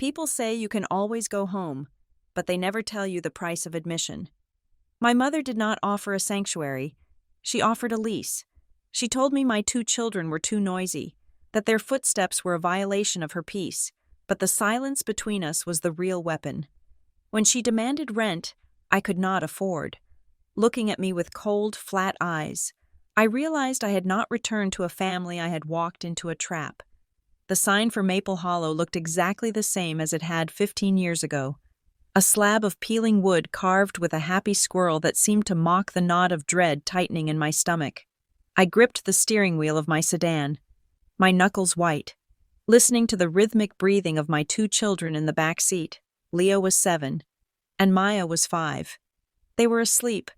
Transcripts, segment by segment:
People say you can always go home, but they never tell you the price of admission. My mother did not offer a sanctuary. She offered a lease. She told me my 2 children were too noisy, that their footsteps were a violation of her peace, but the silence between us was the real weapon. When she demanded rent, I could not afford. Looking at me with cold, flat eyes, I realized I had not returned to a family. I had walked into a trap. The sign for Maple Hollow looked exactly the same as it had 15 years ago. A slab of peeling wood carved with a happy squirrel that seemed to mock the knot of dread tightening in my stomach. I gripped the steering wheel of my sedan, my knuckles white, listening to the rhythmic breathing of my 2 children in the back seat. Leo was 7, and Maya was 5. They were asleep,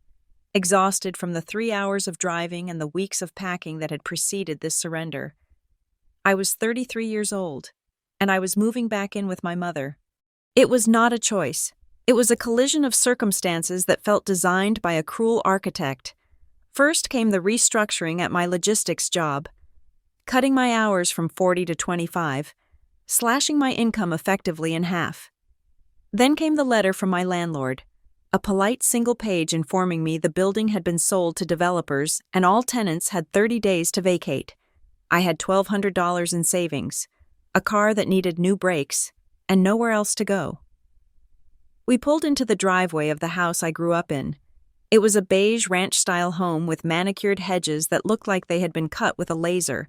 exhausted from the 3 hours of driving and the weeks of packing that had preceded this surrender. I was 33 years old, and I was moving back in with my mother. It was not a choice. It was a collision of circumstances that felt designed by a cruel architect. First came the restructuring at my logistics job, cutting my hours from 40 to 25, slashing my income effectively in half. Then came the letter from my landlord, a polite single page informing me the building had been sold to developers and all tenants had 30 days to vacate. I had $1,200 in savings, a car that needed new brakes, and nowhere else to go. We pulled into the driveway of the house I grew up in. It was a beige ranch-style home with manicured hedges that looked like they had been cut with a laser.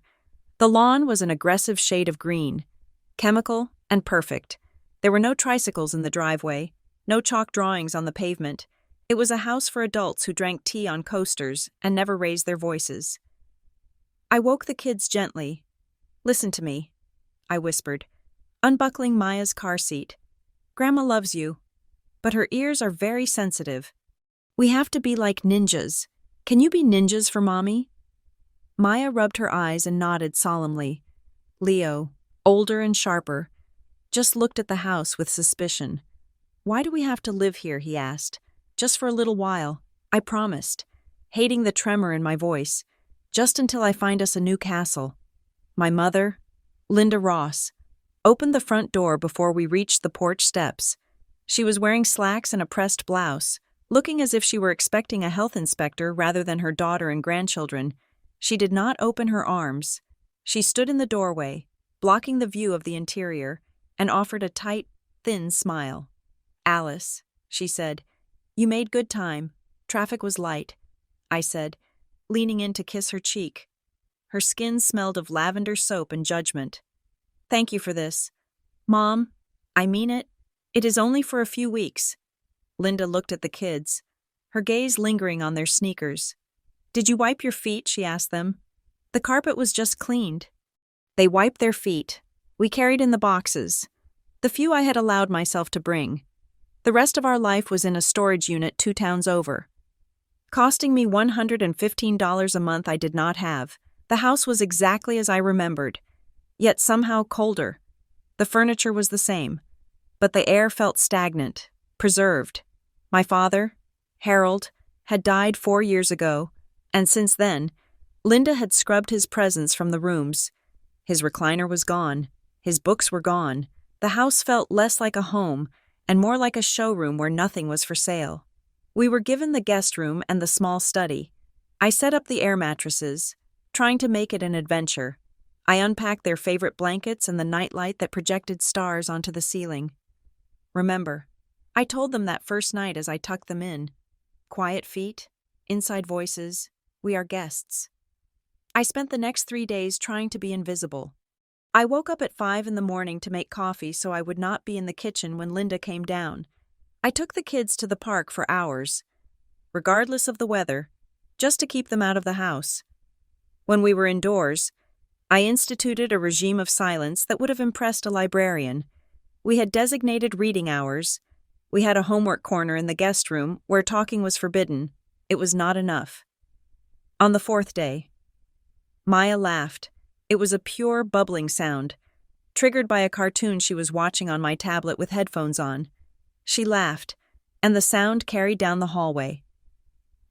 The lawn was an aggressive shade of green, chemical and perfect. There were no tricycles in the driveway, no chalk drawings on the pavement. It was a house for adults who drank tea on coasters and never raised their voices. I woke the kids gently. "Listen to me," I whispered, unbuckling Maya's car seat. "Grandma loves you, but her ears are very sensitive. We have to be like ninjas. Can you be ninjas for Mommy?" Maya rubbed her eyes and nodded solemnly. Leo, older and sharper, just looked at the house with suspicion. "Why do we have to live here?" he asked. "Just for a little while, I promised," hating the tremor in my voice. "Just until I find us a new castle." My mother, Linda Ross, opened the front door before we reached the porch steps. She was wearing slacks and a pressed blouse, looking as if she were expecting a health inspector rather than her daughter and grandchildren. She did not open her arms. She stood in the doorway, blocking the view of the interior, and offered a tight, thin smile. "Alice," she said, "you made good time. Traffic was light," I said, leaning in to kiss her cheek. Her skin smelled of lavender soap and judgment. "Thank you for this. Mom, I mean it. It is only for a few weeks." Linda looked at the kids, her gaze lingering on their sneakers. "Did you wipe your feet?" she asked them. "The carpet was just cleaned." They wiped their feet. We carried in the boxes, the few I had allowed myself to bring. The rest of our life was in a storage unit 2 towns over. Costing me $115 a month I did not have. The house was exactly as I remembered, yet somehow colder. The furniture was the same, but the air felt stagnant, preserved. My father, Harold, had died 4 years ago, and since then, Linda had scrubbed his presence from the rooms. His recliner was gone. His books were gone. The house felt less like a home and more like a showroom where nothing was for sale. We were given the guest room and the small study. I set up the air mattresses, trying to make it an adventure. I unpacked their favorite blankets and the nightlight that projected stars onto the ceiling. "Remember," I told them that first night as I tucked them in. "Quiet feet, inside voices, we are guests." I spent the next 3 days trying to be invisible. I woke up at 5 in the morning to make coffee so I would not be in the kitchen when Linda came down. I took the kids to the park for hours, regardless of the weather, just to keep them out of the house. When we were indoors, I instituted a regime of silence that would have impressed a librarian. We had designated reading hours. We had a homework corner in the guest room where talking was forbidden. It was not enough. On the 4th day, Maya laughed. It was a pure, bubbling sound, triggered by a cartoon she was watching on my tablet with headphones on. She laughed, and the sound carried down the hallway.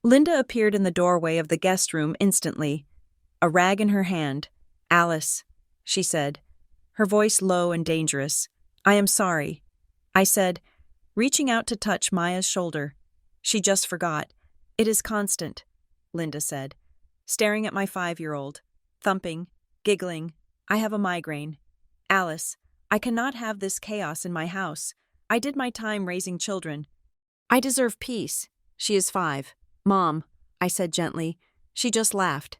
Linda appeared in the doorway of the guest room instantly, a rag in her hand. "Alice," she said, her voice low and dangerous, I am sorry, I said, reaching out to touch Maya's shoulder. She just forgot. It is constant, Linda said, staring at my 5-year-old, thumping, giggling. I have a migraine. Alice, I cannot have this chaos in my house. I did my time raising children. I deserve peace. She is 5. Mom, I said gently. She just laughed.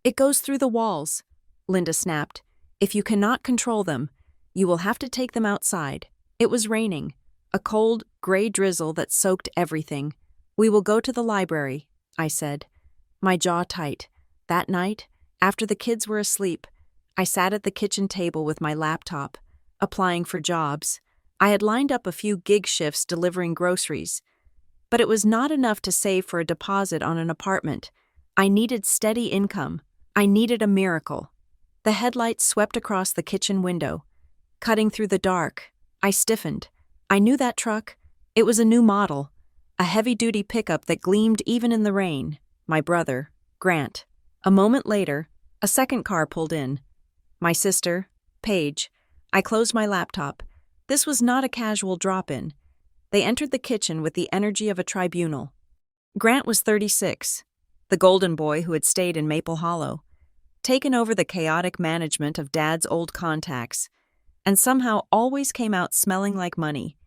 It goes through the walls, Linda snapped. If you cannot control them, you will have to take them outside. It was raining, a cold, gray drizzle that soaked everything. We will go to the library, I said, my jaw tight. That night, after the kids were asleep, I sat at the kitchen table with my laptop, applying for jobs. I had lined up a few gig shifts delivering groceries, but it was not enough to save for a deposit on an apartment. I needed steady income. I needed a miracle. The headlights swept across the kitchen window, cutting through the dark. I stiffened. I knew that truck. It was a new model, a heavy-duty pickup that gleamed even in the rain. My brother, Grant. A moment later, a second car pulled in. My sister, Paige. I closed my laptop. This was not a casual drop-in. They entered the kitchen with the energy of a tribunal. Grant was 36, the golden boy who had stayed in Maple Hollow, taken over the chaotic management of Dad's old contacts, and somehow always came out smelling like money.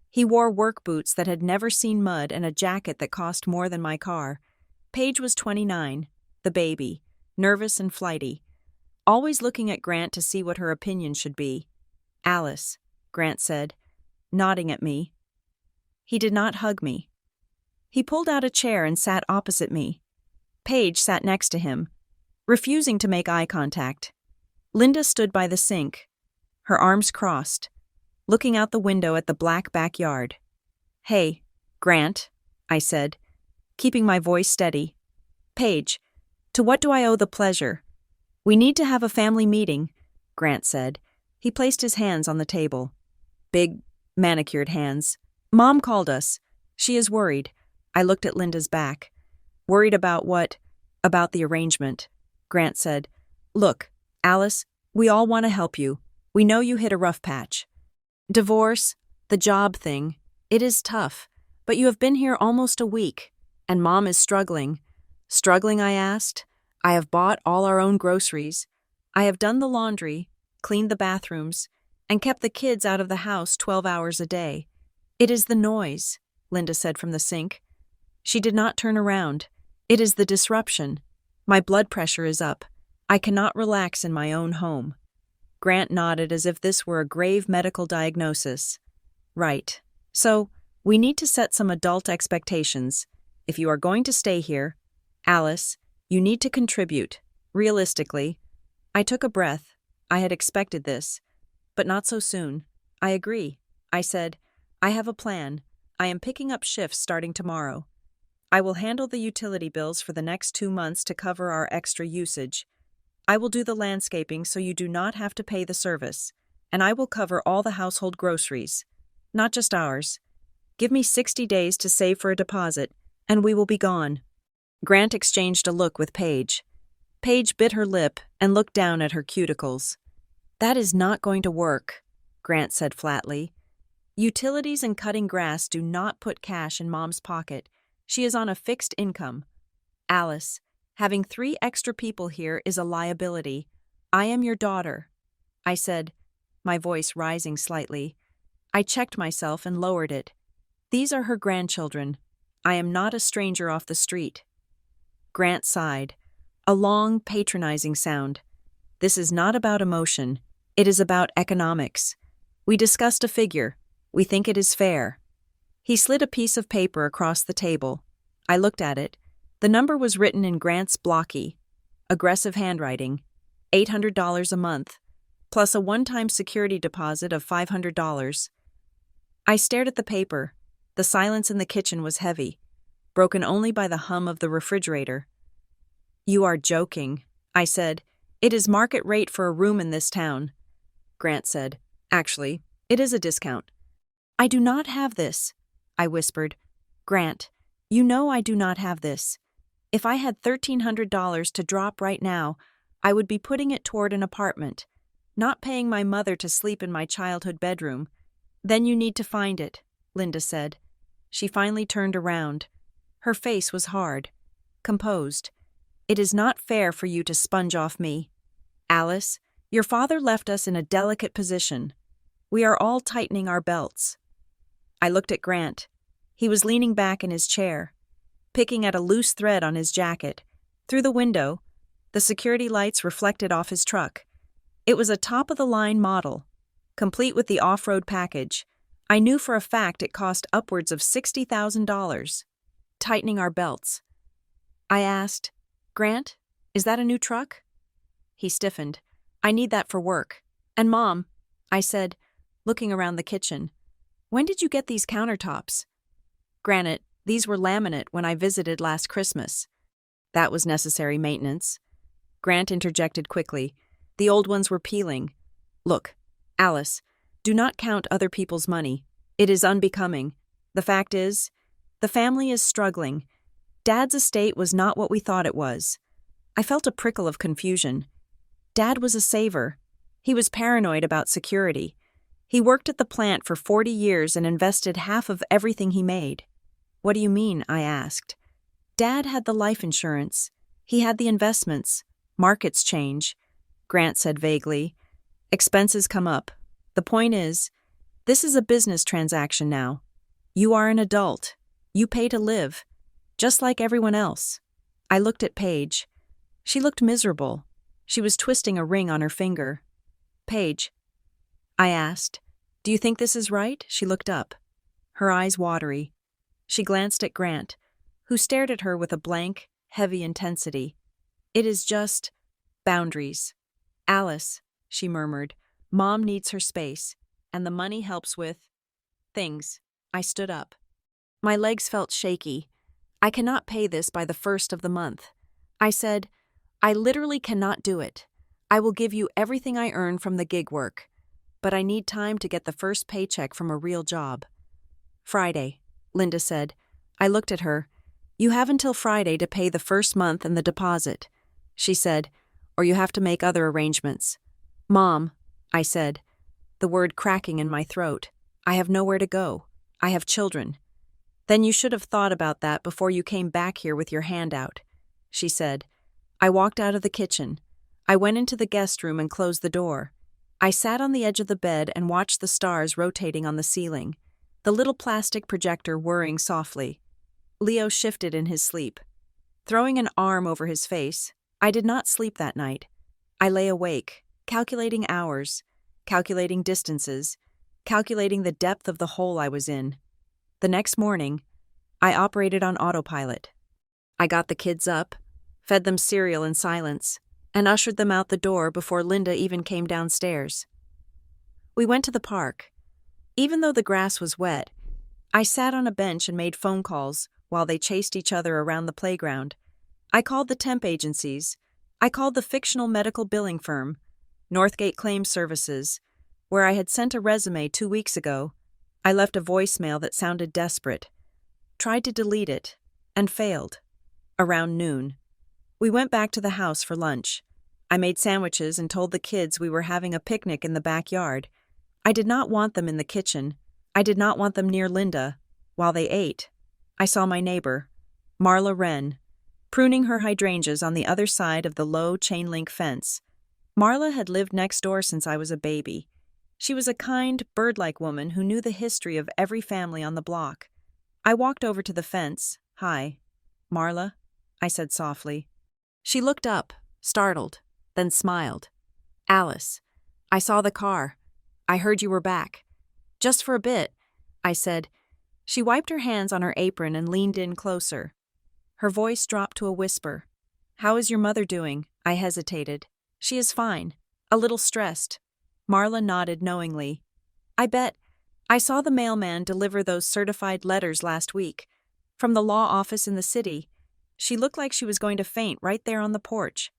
He wore work boots that had never seen mud and a jacket that cost more than my car. Paige was 29, the baby, nervous and flighty, always looking at Grant to see what her opinion should be. Alice, Grant said, nodding at me. He did not hug me. He pulled out a chair and sat opposite me. Paige sat next to him, refusing to make eye contact. Linda stood by the sink, her arms crossed, looking out the window at the black backyard. Hey, Grant, I said, keeping my voice steady. Paige, to what do I owe the pleasure? We need to have a family meeting, Grant said. He placed his hands on the table. Big, manicured hands. Mom called us. She is worried. I looked at Linda's back. Worried about what? About the arrangement. Grant said, Look, Alice, we all want to help you. We know you hit a rough patch. Divorce, the job thing, it is tough, but you have been here almost a week, and Mom is struggling. Struggling, I asked. I have bought all our own groceries. I have done the laundry, cleaned the bathrooms, and kept the kids out of the house 12 hours a day. It is the noise, Linda said from the sink. She did not turn around. It is the disruption. My blood pressure is up. I cannot relax in my own home. Grant nodded as if this were a grave medical diagnosis. Right. So, we need to set some adult expectations. If you are going to stay here, Alice, you need to contribute. Realistically. I took a breath. I had expected this. But not so soon. I agree. I said, I have a plan. I am picking up shifts starting tomorrow. I will handle the utility bills for the next 2 months to cover our extra usage. I will do the landscaping so you do not have to pay the service, and I will cover all the household groceries. Not just ours. Give me 60 days to save for a deposit, and we will be gone. Grant exchanged a look with Paige. Paige bit her lip and looked down at her cuticles. That is not going to work, Grant said flatly. Utilities and cutting grass do not put cash in Mom's pocket. She is on a fixed income. Alice, having 3 extra people here is a liability. I am your daughter, I said, my voice rising slightly. I checked myself and lowered it. These are her grandchildren. I am not a stranger off the street. Grant sighed, a long, patronizing sound. This is not about emotion. It is about economics. We discussed a figure. We think it is fair. He slid a piece of paper across the table. I looked at it. The number was written in Grant's blocky, aggressive handwriting, $800 a month, plus a one-time security deposit of $500. I stared at the paper. The silence in the kitchen was heavy, broken only by the hum of the refrigerator. You are joking, I said. It is market rate for a room in this town. Grant said, Actually, it is a discount. I do not have this, I whispered. Grant, you know I do not have this. If I had $1,300 to drop right now, I would be putting it toward an apartment, not paying my mother to sleep in my childhood bedroom. Then you need to find it, Linda said. She finally turned around. Her face was hard, composed. It is not fair for you to sponge off me. Alice, your father left us in a delicate position. We are all tightening our belts. I looked at Grant. He was leaning back in his chair, picking at a loose thread on his jacket. Through the window, the security lights reflected off his truck. It was a top-of-the-line model, complete with the off-road package. I knew for a fact it cost upwards of $60,000. Tightening our belts. I asked, Grant, is that a new truck? He stiffened. I need that for work. And Mom, I said, looking around the kitchen, when did you get these countertops? Granted, these were laminate when I visited last Christmas. That was necessary maintenance. Grant interjected quickly. The old ones were peeling. Look, Alice, do not count other people's money. It is unbecoming. The fact is, the family is struggling. Dad's estate was not what we thought it was. I felt a prickle of confusion. Dad was a saver. He was paranoid about security. He worked at the plant for 40 years and invested half of everything he made. What do you mean? I asked. Dad had the life insurance. He had the investments. Markets change, Grant said vaguely. Expenses come up. The point is, this is a business transaction now. You are an adult. You pay to live, just like everyone else. I looked at Paige. She looked miserable. She was twisting a ring on her finger. Paige, I asked, do you think this is right? She looked up, her eyes watery. She glanced at Grant, who stared at her with a blank, heavy intensity. It is just boundaries. Alice, she murmured, Mom needs her space, and the money helps with things. I stood up. My legs felt shaky. I cannot pay this by the 1st of the month. I said, I literally cannot do it. I will give you everything I earn from the gig work, but I need time to get the first paycheck from a real job. Friday, Linda said. I looked at her. You have until Friday to pay the first month and the deposit, she said, or you have to make other arrangements. Mom, I said, the word cracking in my throat. I have nowhere to go. I have children. Then you should have thought about that before you came back here with your hand out, she said. I walked out of the kitchen. I went into the guest room and closed the door. I sat on the edge of the bed and watched the stars rotating on the ceiling, the little plastic projector whirring softly. Leo shifted in his sleep. Throwing an arm over his face, I did not sleep that night. I lay awake, calculating hours, calculating distances, calculating the depth of the hole I was in. The next morning, I operated on autopilot. I got the kids up, fed them cereal in silence, and ushered them out the door before Linda even came downstairs. We went to the park. Even though the grass was wet, I sat on a bench and made phone calls while they chased each other around the playground. I called the temp agencies. I called the fictional medical billing firm, Northgate Claims Services, where I had sent a resume 2 weeks ago. I left a voicemail that sounded desperate, tried to delete it, and failed. Around noon, we went back to the house for lunch. I made sandwiches and told the kids we were having a picnic in the backyard. I did not want them in the kitchen. I did not want them near Linda. While they ate, I saw my neighbor, Marla Wren, pruning her hydrangeas on the other side of the low chain-link fence. Marla had lived next door since I was a baby. She was a kind, bird-like woman who knew the history of every family on the block. I walked over to the fence. Hi, Marla, I said softly. She looked up, startled, then smiled. Alice, I saw the car. I heard you were back. Just for a bit, I said. She wiped her hands on her apron and leaned in closer. Her voice dropped to a whisper. How is your mother doing? I hesitated. She is fine. A little stressed. Marla nodded knowingly. I bet. I saw the mailman deliver those certified letters last week. From the law office in the city. She looked like she was going to faint right there on the porch.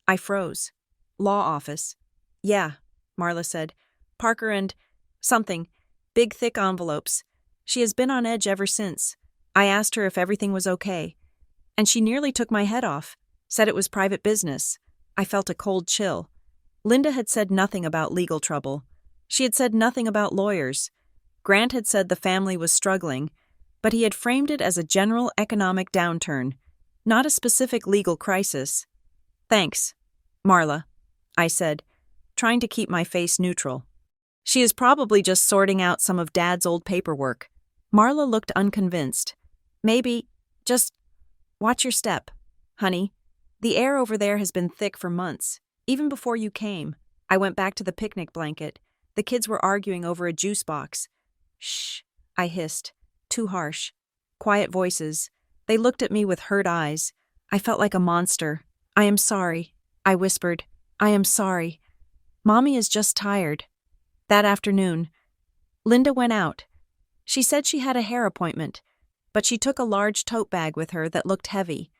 I froze. Law office. Yeah, Marla said. Parker and something. Big thick envelopes. She has been on edge ever since. I asked her if everything was okay. And she nearly took my head off. Said it was private business. I felt a cold chill. Linda had said nothing about legal trouble. She had said nothing about lawyers. Grant had said the family was struggling, but he had framed it as a general economic downturn, not a specific legal crisis. "Thanks, Marla," I said, trying to keep my face neutral. "She is probably just sorting out some of Dad's old paperwork." Marla looked unconvinced. "Maybe, just watch your step, honey. The air over there has been thick for months, even before you came." I went back to the picnic blanket. The kids were arguing over a juice box. "Shh," I hissed. Too harsh. Quiet voices. They looked at me with hurt eyes. I felt like a monster. "I am sorry," I whispered. "I am sorry. Mommy is just tired." That afternoon, Linda went out. She said she had a hair appointment, but she took a large tote bag with her that looked heavy.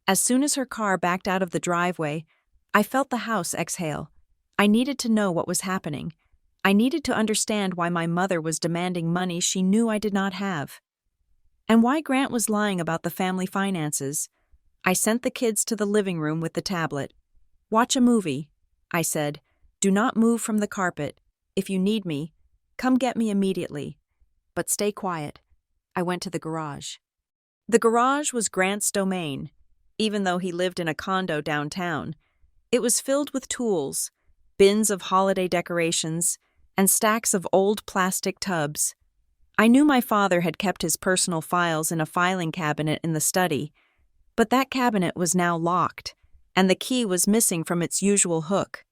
As soon as her car backed out of the driveway, I felt the house exhale. I needed to know what was happening. I needed to understand why my mother was demanding money she knew I did not have, and why Grant was lying about the family finances. I sent the kids to the living room with the tablet. "Watch a movie," I said. "Do not move from the carpet. If you need me, come get me immediately. But stay quiet." I went to the garage. The garage was Grant's domain, even though he lived in a condo downtown. It was filled with tools, bins of holiday decorations, and stacks of old plastic tubs. I knew my father had kept his personal files in a filing cabinet in the study, but that cabinet was now locked, and the key was missing from its usual hook.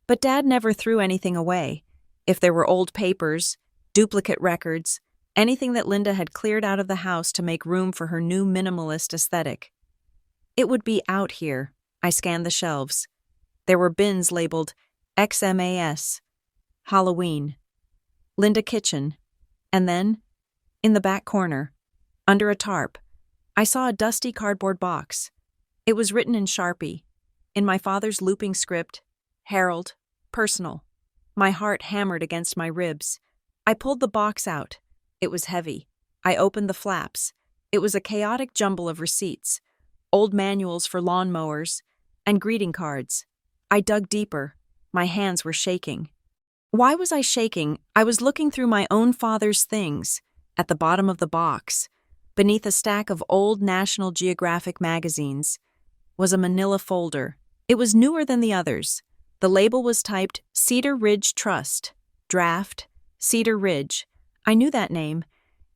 But Dad never threw anything away. If there were old papers, duplicate records, anything that Linda had cleared out of the house to make room for her new minimalist aesthetic, it would be out here. I scanned the shelves. There were bins labeled XMAS, Halloween, Linda Kitchen, and then, in the back corner, under a tarp, I saw a dusty cardboard box. It was written in Sharpie, in my father's looping script, "Harold, personal." My heart hammered against my ribs. I pulled the box out. It was heavy. I opened the flaps. It was a chaotic jumble of receipts, old manuals for lawn mowers, and greeting cards. I dug deeper. My hands were shaking. Why was I shaking? I was looking through my own father's things. At the bottom of the box, beneath a stack of old National Geographic magazines, was a manila folder. It was newer than the others. The label was typed Cedar Ridge Trust, Draft, Cedar Ridge. I knew that name.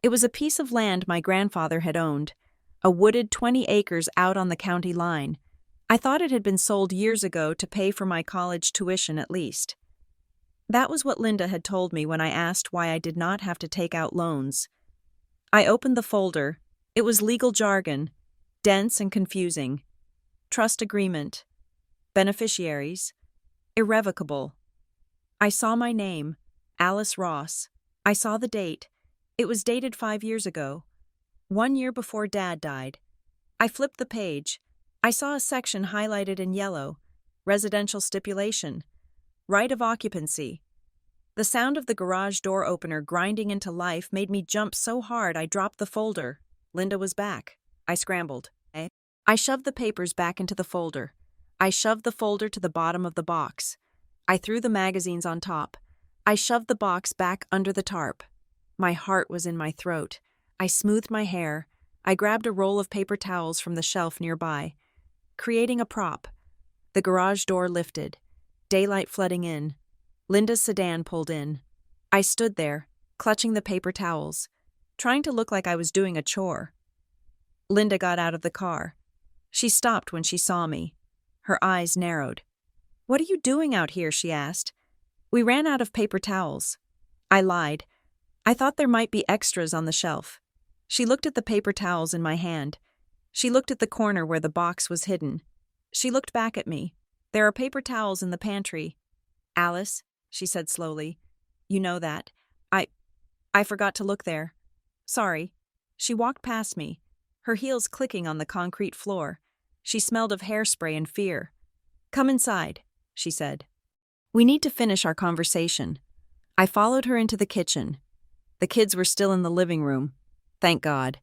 It was a piece of land my grandfather had owned, a wooded 20 acres out on the county line. I thought it had been sold years ago to pay for my college tuition at least. That was what Linda had told me when I asked why I did not have to take out loans. I opened the folder. It was legal jargon, dense and confusing. Trust agreement. Beneficiaries. Irrevocable. I saw my name, Alice Ross. I saw the date. It was dated 5 years ago, 1 year before Dad died. I flipped the page. I saw a section highlighted in yellow, residential stipulation, right of occupancy. The sound of the garage door opener grinding into life made me jump so hard I dropped the folder. Linda was back. I scrambled. I shoved the papers back into the folder. I shoved the folder to the bottom of the box. I threw the magazines on top. I shoved the box back under the tarp. My heart was in my throat. I smoothed my hair. I grabbed a roll of paper towels from the shelf nearby, creating a prop. The garage door lifted, daylight flooding in. Linda's sedan pulled in. I stood there, clutching the paper towels, trying to look like I was doing a chore. Linda got out of the car. She stopped when she saw me. Her eyes narrowed. "What are you doing out here?" she asked. "We ran out of paper towels." I lied. I thought there might be extras on the shelf. She looked at the paper towels in my hand. She looked at the corner where the box was hidden. She looked back at me. "There are paper towels in the pantry." "Alice," she said slowly, "you know that. I forgot to look there. Sorry." She walked past me, her heels clicking on the concrete floor. She smelled of hairspray and fear. "Come inside," she said. "We need to finish our conversation." I followed her into the kitchen. The kids were still in the living room. Thank God.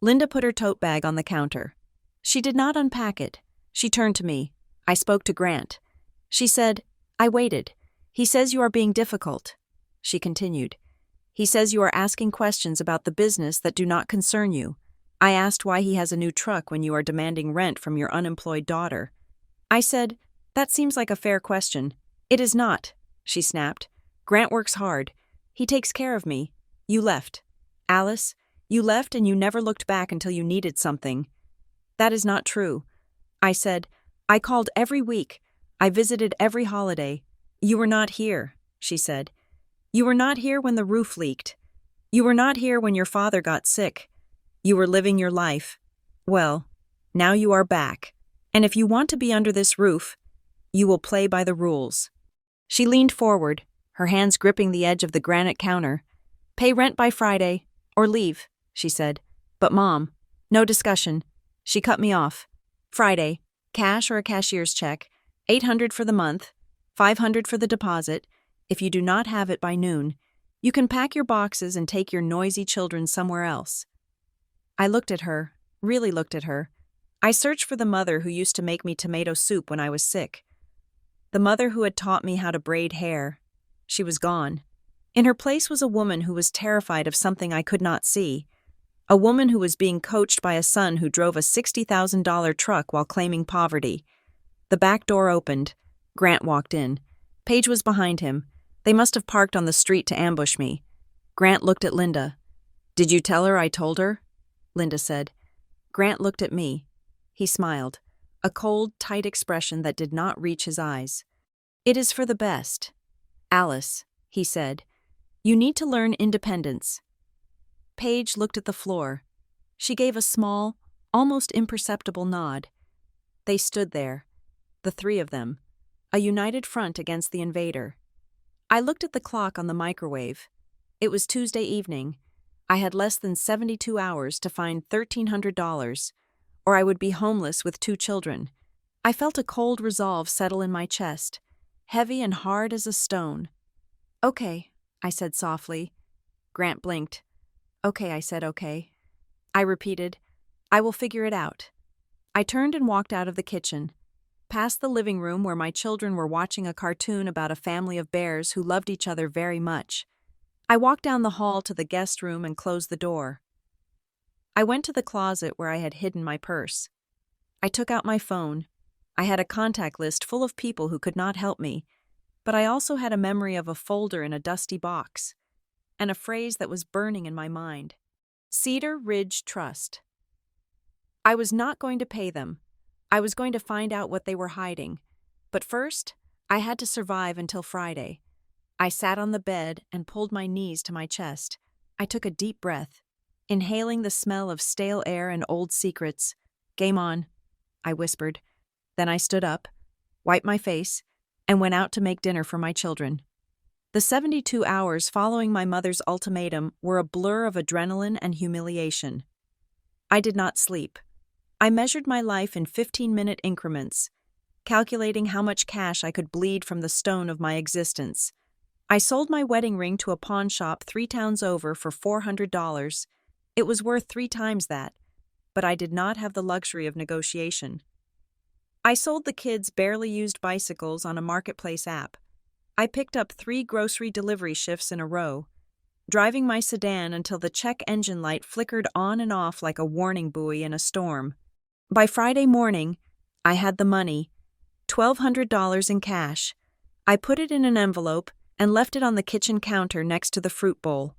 Linda put her tote bag on the counter. She did not unpack it. She turned to me. I spoke to Grant. She said, "I waited. He says you are being difficult." She continued, He says you are asking questions about the business that do not concern you. I asked why he has a new truck when you are demanding rent from your unemployed daughter. I said, that seems like a fair question. It is not, she snapped. Grant works hard. He takes care of me. You left. Alice, you left and you never looked back until you needed something. That is not true. I said, I called every week. I visited every holiday. You were not here, she said. You were not here when the roof leaked. You were not here when your father got sick. You were living your life. Well, now you are back. And if you want to be under this roof, you will play by the rules. She leaned forward, her hands gripping the edge of the granite counter. Pay rent by Friday, or leave, she said. But Mom, no discussion. She cut me off. Friday, cash or a cashier's check, $800 for the month, $500 for the deposit. If you do not have it by noon, you can pack your boxes and take your noisy children somewhere else. I looked at her, really looked at her. I searched for the mother who used to make me tomato soup when I was sick. The mother who had taught me how to braid hair. She was gone. In her place was a woman who was terrified of something I could not see. A woman who was being coached by a son who drove a $60,000 truck while claiming poverty. The back door opened. Grant walked in. Paige was behind him. They must have parked on the street to ambush me. Grant looked at Linda. Did you tell her I told her? Linda said. Grant looked at me. He smiled, a cold, tight expression that did not reach his eyes. It is for the best. Alice, he said, you need to learn independence. Paige looked at the floor. She gave a small, almost imperceptible nod. They stood there, the three of them, a united front against the invader. I looked at the clock on the microwave. It was Tuesday evening. I had less than 72 hours to find $1,300, or I would be homeless with 2 children. I felt a cold resolve settle in my chest, heavy and hard as a stone. Okay, I said softly. Grant blinked. Okay, I said okay. I repeated, I will figure it out. I turned and walked out of the kitchen, past the living room where my children were watching a cartoon about a family of bears who loved each other very much. I walked down the hall to the guest room and closed the door. I went to the closet where I had hidden my purse. I took out my phone. I had a contact list full of people who could not help me, but I also had a memory of a folder in a dusty box, and a phrase that was burning in my mind. Cedar Ridge Trust. I was not going to pay them. I was going to find out what they were hiding. But first, I had to survive until Friday. I sat on the bed and pulled my knees to my chest. I took a deep breath, inhaling the smell of stale air and old secrets. Game on, I whispered. Then I stood up, wiped my face, and went out to make dinner for my children. The 72 hours following my mother's ultimatum were a blur of adrenaline and humiliation. I did not sleep. I measured my life in 15-minute increments, calculating how much cash I could bleed from the stone of my existence. I sold my wedding ring to a pawn shop 3 towns over for $400. It was worth 3 times that, but I did not have the luxury of negotiation. I sold the kids' barely used bicycles on a marketplace app. I picked up 3 grocery delivery shifts in a row, driving my sedan until the check engine light flickered on and off like a warning buoy in a storm. By Friday morning, I had the money, $1,200 in cash. I put it in an envelope and left it on the kitchen counter next to the fruit bowl.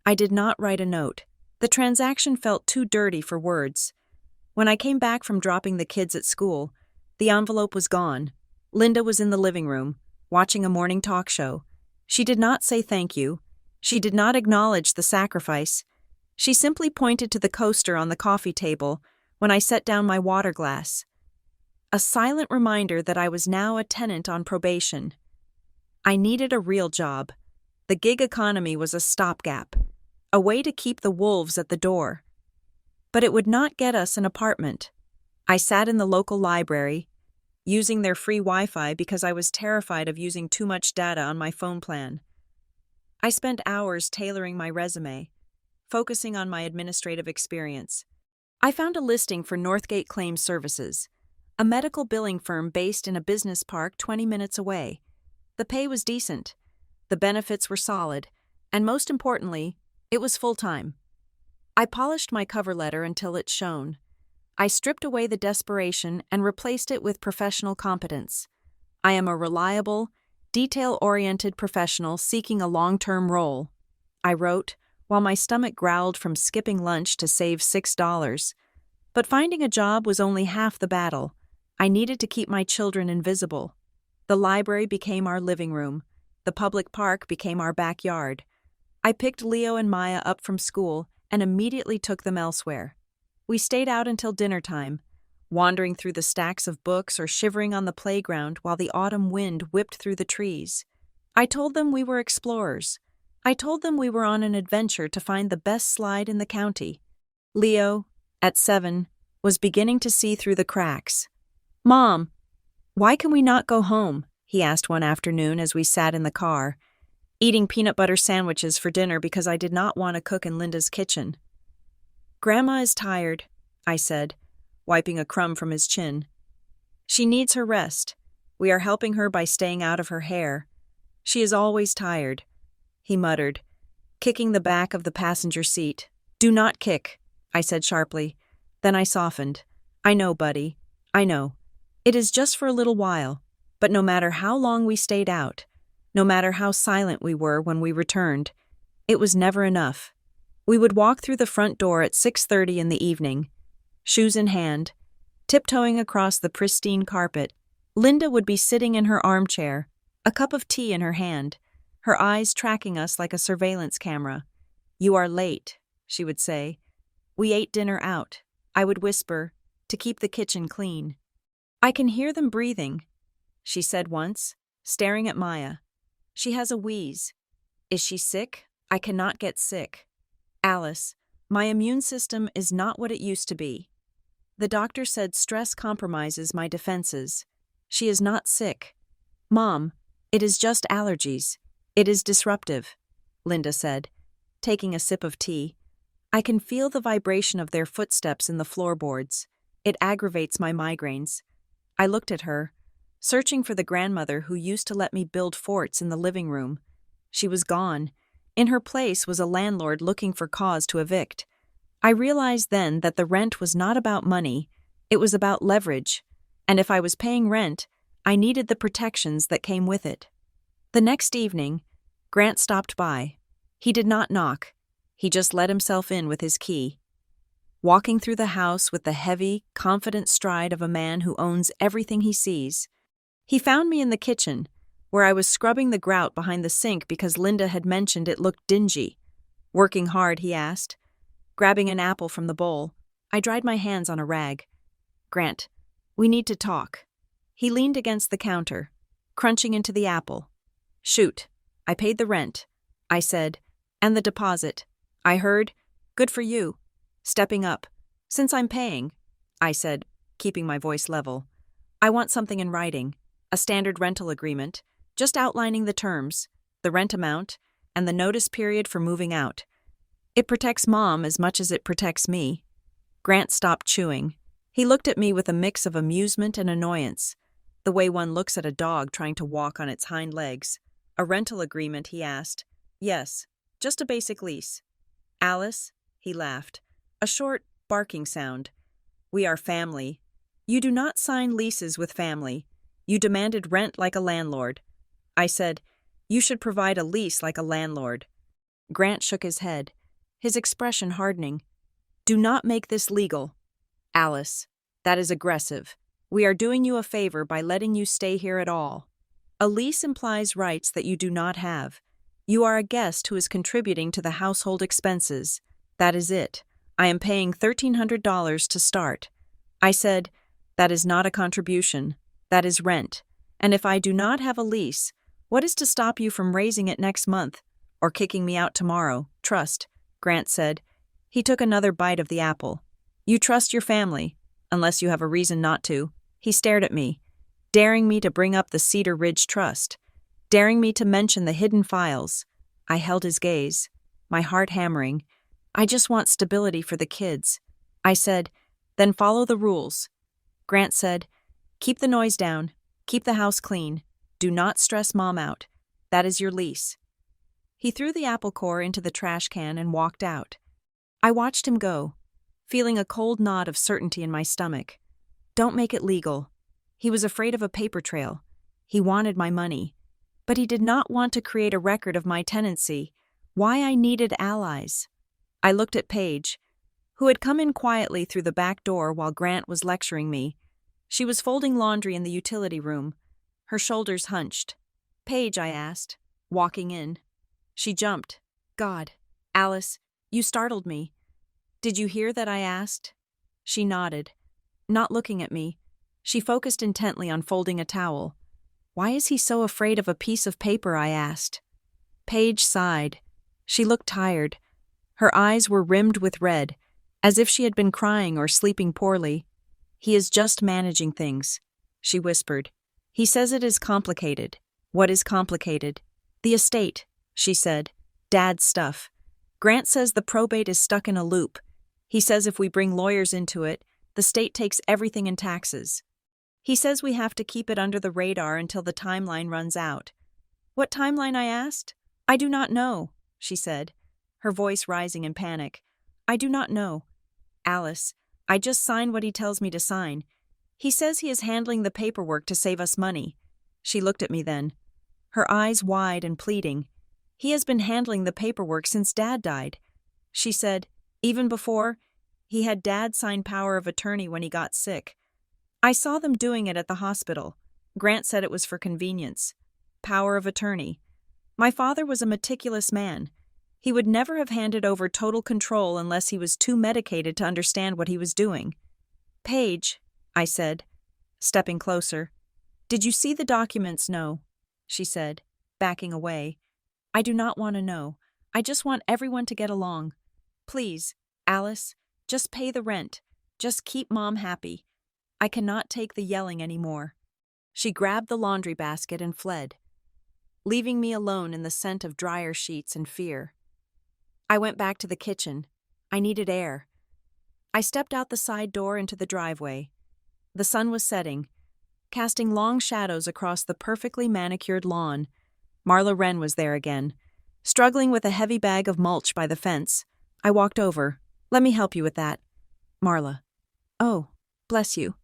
I did not write a note. The transaction felt too dirty for words. When I came back from dropping the kids at school, the envelope was gone. Linda was in the living room, watching a morning talk show. She did not say thank you. She did not acknowledge the sacrifice. She simply pointed to the coaster on the coffee table when I set down my water glass. A silent reminder that I was now a tenant on probation. I needed a real job. The gig economy was a stopgap, a way to keep the wolves at the door. But it would not get us an apartment. I sat in the local library, using their free Wi-Fi because I was terrified of using too much data on my phone plan. I spent hours tailoring my resume, focusing on my administrative experience. I found a listing for Northgate Claims Services, a medical billing firm based in a business park 20 minutes away. The pay was decent. The benefits were solid, And most importantly, it was full-time. I polished my cover letter until it shone. I stripped away the desperation and replaced it with professional competence. I am a reliable, detail-oriented professional seeking a long-term role, I wrote, while my stomach growled from skipping lunch to save $6. But finding a job was only half the battle. I needed to keep my children invisible. The library became our living room. The public park became our backyard. I picked Leo and Maya up from school and immediately took them elsewhere. We stayed out until dinner time, wandering through the stacks of books or shivering on the playground while the autumn wind whipped through the trees. I told them we were explorers. I told them we were on an adventure to find the best slide in the county. Leo, at 7, was beginning to see through the cracks. "Mom, why can we not go home?" he asked one afternoon as we sat in the car, eating peanut butter sandwiches for dinner because I did not want to cook in Linda's kitchen. "Grandma is tired," I said, wiping a crumb from his chin. "She needs her rest. We are helping her by staying out of her hair. She is always tired," he muttered, kicking the back of the passenger seat. "Do not kick," I said sharply. Then I softened. "I know, buddy. I know. It is just for a little while, but no matter how long we stayed out, no matter how silent we were when we returned, it was never enough. We would walk through the front door at 6:30 in the evening, shoes in hand, tiptoeing across the pristine carpet. Linda would be sitting in her armchair, a cup of tea in her hand, her eyes tracking us like a surveillance camera. "You are late," she would say. "We ate dinner out," I would whisper, "to keep the kitchen clean." "I can hear them breathing," she said once, staring at Maya. "She has a wheeze. Is she sick? I cannot get sick. Alice, my immune system is not what it used to be. The doctor said stress compromises my defenses. She is not sick. Mom, it is just allergies. It is disruptive," Linda said, taking a sip of tea. "I can feel the vibration of their footsteps in the floorboards. It aggravates my migraines." I looked at her, searching for the grandmother who used to let me build forts in the living room. She was gone. In her place was a landlord looking for cause to evict. I realized then that the rent was not about money, it was about leverage, and if I was paying rent, I needed the protections that came with it. The next evening, Grant stopped by. He did not knock. He just let himself in with his key. Walking through the house with the heavy, confident stride of a man who owns everything he sees, he found me in the kitchen, where I was scrubbing the grout behind the sink because Linda had mentioned it looked dingy. "Working hard?" he asked. Grabbing an apple from the bowl, I dried my hands on a rag. "Grant, we need to talk." He leaned against the counter, crunching into the apple. "Shoot, I paid the rent," I said, "and the deposit. I heard. Good for you." Stepping up. "Since I'm paying," I said, keeping my voice level, "I want something in writing, a standard rental agreement, just outlining the terms, the rent amount, and the notice period for moving out. It protects Mom as much as it protects me." Grant stopped chewing. He looked at me with a mix of amusement and annoyance, the way one looks at a dog trying to walk on its hind legs. "A rental agreement?" he asked. "Yes, just a basic lease." "Alice?" he laughed. A short, barking sound. "We are family. You do not sign leases with family. You demanded rent like a landlord." I said, "You should provide a lease like a landlord." Grant shook his head, his expression hardening. "Do not make this legal." "Alice, that is aggressive. We are doing you a favor by letting you stay here at all. A lease implies rights that you do not have. You are a guest who is contributing to the household expenses. That is it. I am paying $1,300 to start." I said, "That is not a contribution. That is rent. And if I do not have a lease, what is to stop you from raising it next month or kicking me out tomorrow? Trust," Grant said. He took another bite of the apple. "You trust your family, unless you have a reason not to." He stared at me, daring me to bring up the Cedar Ridge Trust, daring me to mention the hidden files. I held his gaze, my heart hammering. "I just want stability for the kids." I said, "Then follow the rules." Grant said, "Keep the noise down. Keep the house clean. Do not stress Mom out. That is your lease." He threw the apple core into the trash can and walked out. I watched him go, feeling a cold knot of certainty in my stomach. Don't make it legal. He was afraid of a paper trail. He wanted my money. But he did not want to create a record of my tenancy. Why I needed allies. I looked at Paige, who had come in quietly through the back door while Grant was lecturing me. She was folding laundry in the utility room, her shoulders hunched. "Paige," I asked, walking in. She jumped. "God, Alice, you startled me." "Did you hear that?" I asked. She nodded, not looking at me. She focused intently on folding a towel. "Why is he so afraid of a piece of paper?" I asked. Paige sighed. She looked tired. Her eyes were rimmed with red, as if she had been crying or sleeping poorly. "He is just managing things," she whispered. "He says it is complicated." "What is complicated?" "The estate," she said. "Dad's stuff. Grant says the probate is stuck in a loop. He says if we bring lawyers into it, the state takes everything in taxes. He says we have to keep it under the radar until the timeline runs out." "What timeline?" I asked. "I do not know," she said, her voice rising in panic. "I do not know. Alice, I just sign what he tells me to sign. He says he is handling the paperwork to save us money." She looked at me then, her eyes wide and pleading. "He has been handling the paperwork since Dad died." She said, "Even before, he had Dad sign power of attorney when he got sick. I saw them doing it at the hospital. Grant said it was for convenience. Power of attorney. My father was a meticulous man. He would never have handed over total control unless he was too medicated to understand what he was doing." "Paige," I said, stepping closer. "Did you see the documents?" "No," she said, backing away. "I do not want to know. I just want everyone to get along. Please, Alice, just pay the rent. Just keep Mom happy. I cannot take the yelling anymore." She grabbed the laundry basket and fled, leaving me alone in the scent of dryer sheets and fear. I went back to the kitchen. I needed air. I stepped out the side door into the driveway. The sun was setting, casting long shadows across the perfectly manicured lawn. Marla Wren was there again, struggling with a heavy bag of mulch by the fence. I walked over. "Let me help you with that." "Marla." "Oh, bless you."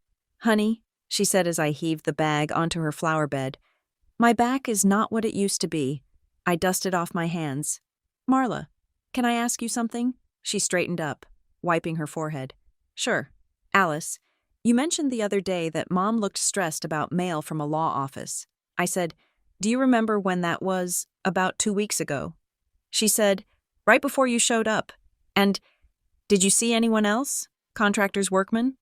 "Honey," she said as I heaved the bag onto her flower bed. "My back is not what it used to be." I dusted off my hands. "Marla, can I ask you something?" She straightened up, wiping her forehead. "Sure. Alice, you mentioned the other day that Mom looked stressed about mail from a law office." I said, "Do you remember when that was?" "About 2 weeks ago." She said, "Right before you showed up. And did you see anyone else? Contractor's workmen?"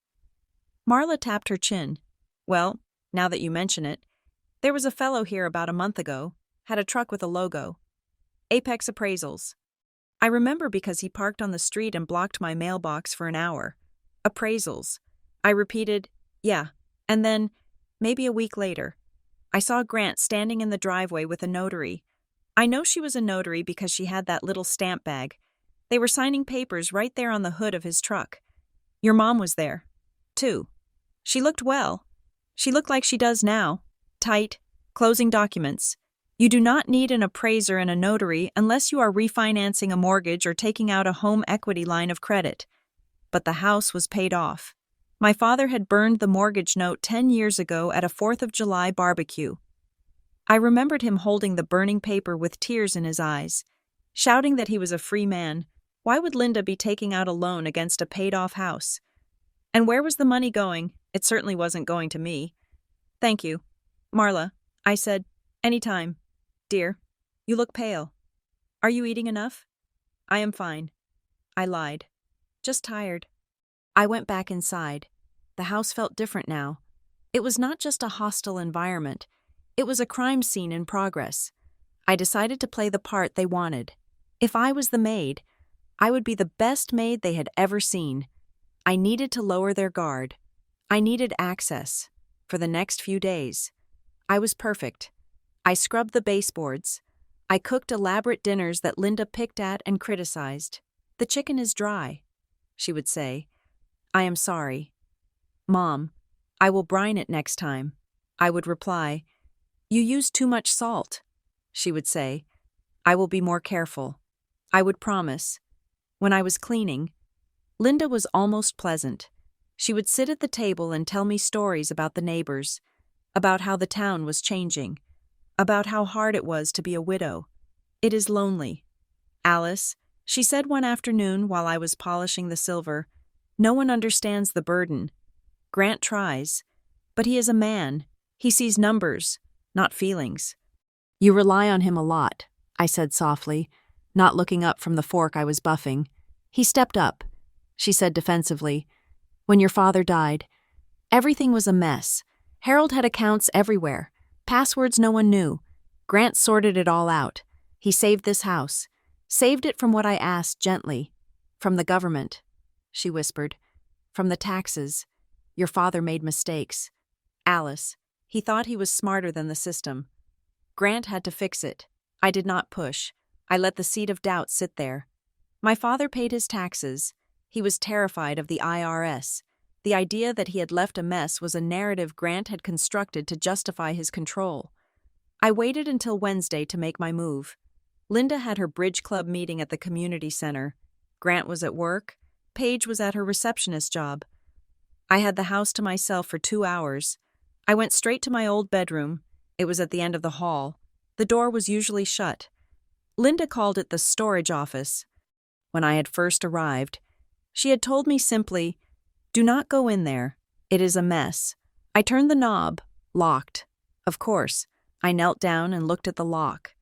Marla tapped her chin. "Well, now that you mention it, there was a fellow here about a month ago, had a truck with a logo. Apex Appraisals. I remember because he parked on the street and blocked my mailbox for an hour. Appraisals." I repeated, "Yeah." And then, maybe a week later, I saw Grant standing in the driveway with a notary. I know she was a notary because she had that little stamp bag. They were signing papers right there on the hood of his truck. Your mom was there, too. She looked well. She looked like she does now. Tight, closing documents. You do not need an appraiser and a notary unless you are refinancing a mortgage or taking out a home equity line of credit. But the house was paid off. My father had burned the mortgage note 10 years ago at a 4th of July barbecue. I remembered him holding the burning paper with tears in his eyes, shouting that he was a free man. Why would Linda be taking out a loan against a paid-off house? And where was the money going? It certainly wasn't going to me. "Thank you. Marla," I said, "anytime. Dear, you look pale. Are you eating enough?" "I am fine." I lied. "Just tired." I went back inside. The house felt different now. It was not just a hostile environment. It was a crime scene in progress. I decided to play the part they wanted. If I was the maid, I would be the best maid they had ever seen. I needed to lower their guard. I needed access. For the next few days. I was perfect. I scrubbed the baseboards. I cooked elaborate dinners that Linda picked at and criticized. "The chicken is dry," she would say. "I am sorry." "Mom, I will brine it next time." I would reply, "You use too much salt," she would say. I will be more careful. I would promise. When I was cleaning, Linda was almost pleasant. She would sit at the table and tell me stories about the neighbors, about how the town was changing, about how hard it was to be a widow. It is lonely. Alice, she said one afternoon while I was polishing the silver, no one understands the burden. Grant tries, but he is a man. He sees numbers, not feelings. You rely on him a lot, I said softly, not looking up from the fork I was buffing. He stepped up. She said defensively, when your father died, everything was a mess. Harold had accounts everywhere, passwords no one knew. Grant sorted it all out. He saved this house, saved it from what I asked gently. From the government, she whispered. From the taxes. Your father made mistakes. Alice, he thought he was smarter than the system. Grant had to fix it. I did not push. I let the seed of doubt sit there. My father paid his taxes. He was terrified of the IRS. The idea that he had left a mess was a narrative Grant had constructed to justify his control. I waited until Wednesday to make my move. Linda had her bridge club meeting at the community center. Grant was at work. Paige was at her receptionist job. I had the house to myself for 2 hours. I went straight to my old bedroom. It was at the end of the hall. The door was usually shut. Linda called it the storage office. When I had first arrived, she had told me simply, do not go in there. It is a mess. I turned the knob, locked. Of course, I knelt down and looked at the lock.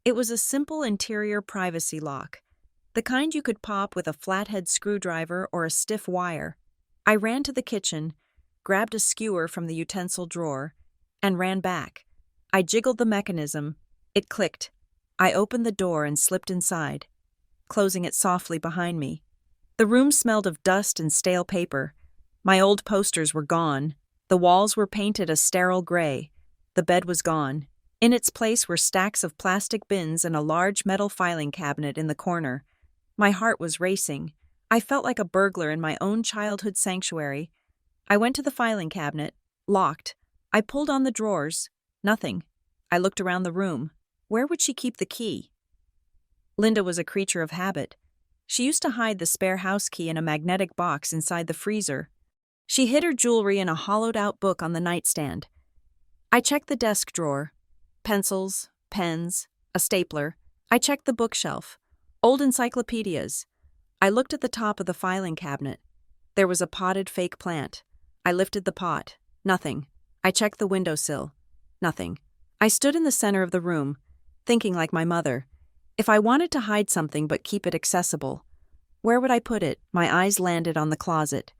It was a simple interior privacy lock, the kind you could pop with a flathead screwdriver or a stiff wire. I ran to the kitchen, grabbed a skewer from the utensil drawer, and ran back. I jiggled the mechanism. It clicked. I opened the door and slipped inside, closing it softly behind me. The room smelled of dust and stale paper. My old posters were gone. The walls were painted a sterile gray. The bed was gone. In its place were stacks of plastic bins and a large metal filing cabinet in the corner. My heart was racing. I felt like a burglar in my own childhood sanctuary. I went to the filing cabinet, locked. I pulled on the drawers. Nothing. I looked around the room. Where would she keep the key? Linda was a creature of habit. She used to hide the spare house key in a magnetic box inside the freezer. She hid her jewelry in a hollowed-out book on the nightstand. I checked the desk drawer. Pencils, pens, a stapler. I checked the bookshelf. Old encyclopedias. I looked at the top of the filing cabinet. There was a potted fake plant. I lifted the pot. Nothing. I checked the windowsill. Nothing. I stood in the center of the room, thinking like my mother. If I wanted to hide something but keep it accessible, where would I put it? My eyes landed on the closet.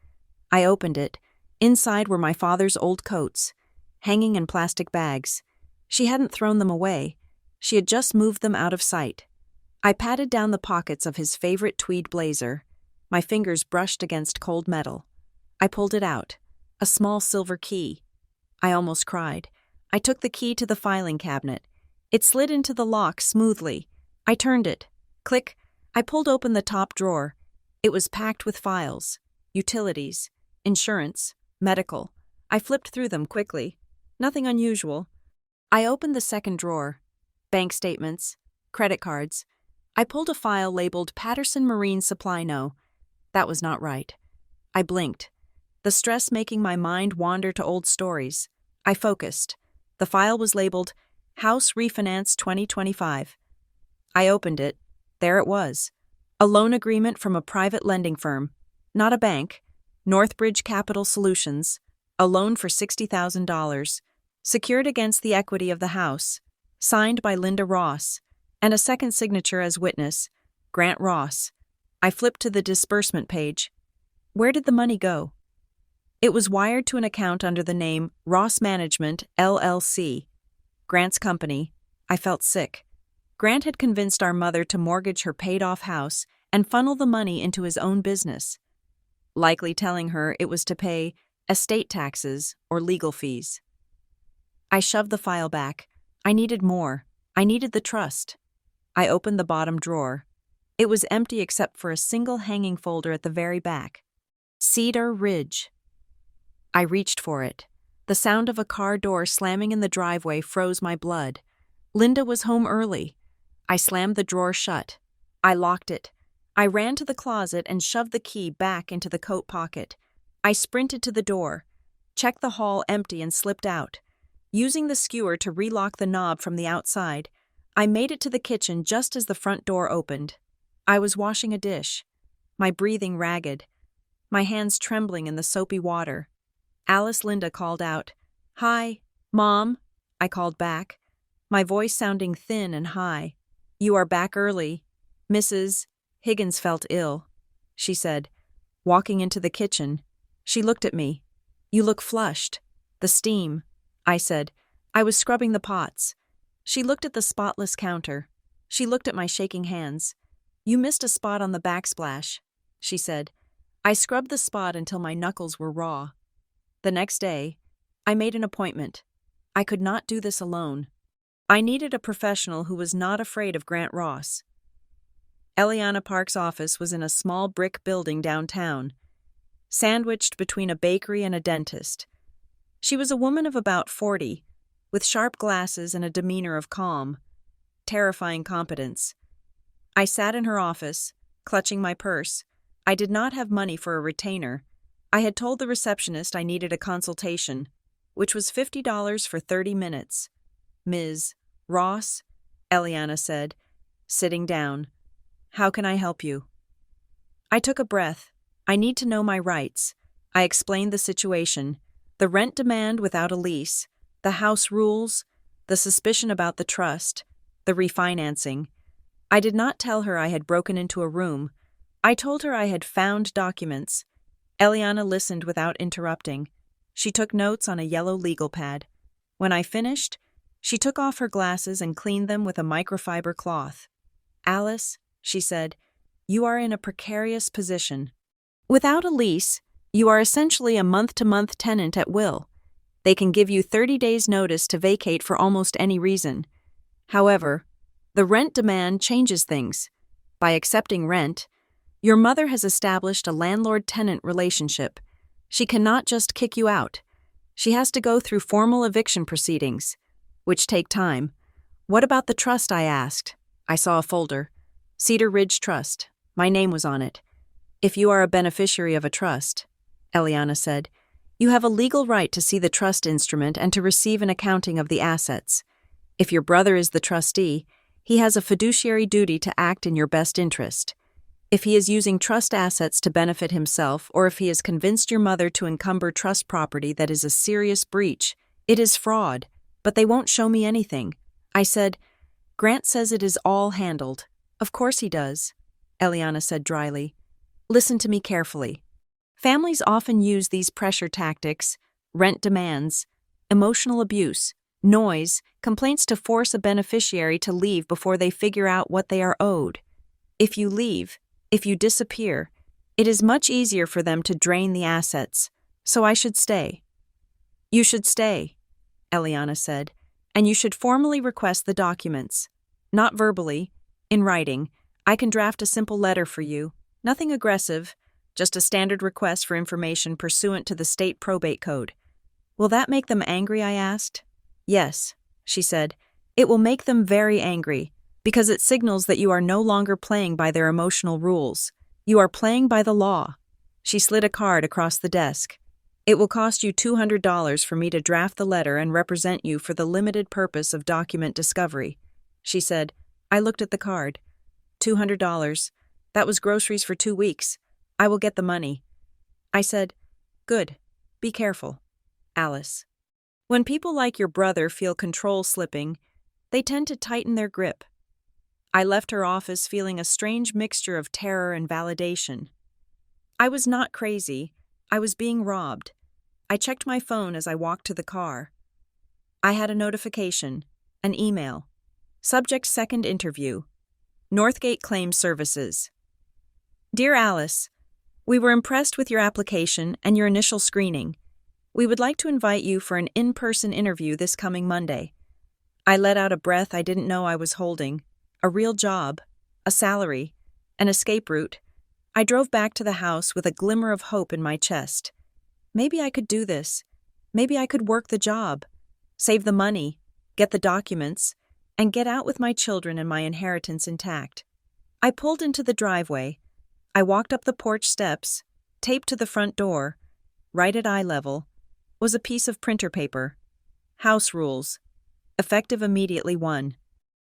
I opened it. Inside were my father's old coats, hanging in plastic bags. She hadn't thrown them away. She had just moved them out of sight. I patted down the pockets of his favorite tweed blazer. My fingers brushed against cold metal. I pulled it out. A small silver key. I almost cried. I took the key to the filing cabinet. It slid into the lock smoothly. I turned it. Click. I pulled open the top drawer. It was packed with files, utilities, insurance, medical. I flipped through them quickly. Nothing unusual. I opened the second drawer. Bank statements, credit cards. I pulled a file labeled Patterson Marine Supply No. That was not right. I blinked, the stress making my mind wander to old stories. I focused. The file was labeled House Refinance 2025. I opened it. There it was. A loan agreement from a private lending firm. Not a bank. Northbridge Capital Solutions. A loan for $60,000. Secured against the equity of the house. Signed by Linda Ross. And a second signature as witness, Grant Ross. I flipped to the disbursement page. Where did the money go? It was wired to an account under the name Ross Management, LLC. Grant's company. I felt sick. Grant had convinced our mother to mortgage her paid-off house and funnel the money into his own business, likely telling her it was to pay estate taxes or legal fees. I shoved the file back. I needed more. I needed the trust. I opened the bottom drawer. It was empty except for a single hanging folder at the very back. Cedar Ridge. I reached for it. The sound of a car door slamming in the driveway froze my blood. Linda was home early. I slammed the drawer shut. I locked it. I ran to the closet and shoved the key back into the coat pocket. I sprinted to the door, checked the hall empty, and slipped out. Using the skewer to relock the knob from the outside, I made it to the kitchen just as the front door opened. I was washing a dish, my breathing ragged, my hands trembling in the soapy water. Alice Linda called out, "Hi, Mom," I called back, my voice sounding thin and high. "You are back early. Mrs. Higgins felt ill," she said, walking into the kitchen. She looked at me. "You look flushed." "The steam," I said. "I was scrubbing the pots." She looked at the spotless counter. She looked at my shaking hands. "You missed a spot on the backsplash," she said. I scrubbed the spot until my knuckles were raw. The next day, I made an appointment. I could not do this alone. I needed a professional who was not afraid of Grant Ross. Eliana Park's office was in a small brick building downtown, sandwiched between a bakery and a dentist. She was a woman of about 40, with sharp glasses and a demeanor of calm, terrifying competence. I sat in her office, clutching my purse. I did not have money for a retainer. I had told the receptionist I needed a consultation, which was $50 for 30 minutes. "Ms. Ross," Eliana said, sitting down. "How can I help you?" I took a breath. "I need to know my rights." I explained the situation, the rent demand without a lease, the house rules, the suspicion about the trust, the refinancing. I did not tell her I had broken into a room. I told her I had found documents. Eliana listened without interrupting. She took notes on a yellow legal pad. When I finished, she took off her glasses and cleaned them with a microfiber cloth. "Alice," she said, "you are in a precarious position. Without a lease, you are essentially a month-to-month tenant at will. They can give you 30 days' notice to vacate for almost any reason. However, the rent demand changes things. By accepting rent, your mother has established a landlord-tenant relationship. She cannot just kick you out. She has to go through formal eviction proceedings, which take time." "What about the trust?" I asked. I saw a folder. Cedar Ridge Trust. My name was on it. "If you are a beneficiary of a trust," Eliana said, "you have a legal right to see the trust instrument and to receive an accounting of the assets. If your brother is the trustee, he has a fiduciary duty to act in your best interest. If he is using trust assets to benefit himself, or if he has convinced your mother to encumber trust property that is a serious breach, it is fraud, but they won't show me anything." I said, "Grant says it is all handled." "Of course he does," Eliana said dryly. "Listen to me carefully. Families often use these pressure tactics, rent demands, emotional abuse, noise, complaints to force a beneficiary to leave before they figure out what they are owed. If you leave, if you disappear, it is much easier for them to drain the assets, so I should stay." "You should stay," Eliana said, "and you should formally request the documents. Not verbally, in writing. I can draft a simple letter for you, nothing aggressive, just a standard request for information pursuant to the state probate code." "Will that make them angry?" I asked. "Yes," she said. "It will make them very angry, because it signals that you are no longer playing by their emotional rules. You are playing by the law." She slid a card across the desk. "It will cost you $200 for me to draft the letter and represent you for the limited purpose of document discovery," she said. I looked at the card. $200. That was groceries for 2 weeks. I will get the money. I said, "Good. Be careful, Alice. When people like your brother feel control slipping, they tend to tighten their grip." I left her office feeling a strange mixture of terror and validation. I was not crazy. I was being robbed. I checked my phone as I walked to the car. I had a notification, an email. Subject: second interview. Northgate Claims Services. "Dear Alice, we were impressed with your application and your initial screening. We would like to invite you for an in-person interview this coming Monday." I let out a breath I didn't know I was holding. A real job, a salary, an escape route. I drove back to the house with a glimmer of hope in my chest. Maybe I could do this. Maybe I could work the job, save the money, get the documents. and get out with my children and my inheritance intact. I pulled into the driveway. I walked up the porch steps. Taped to the front door, right at eye level, was a piece of printer paper. House rules. Effective immediately 1.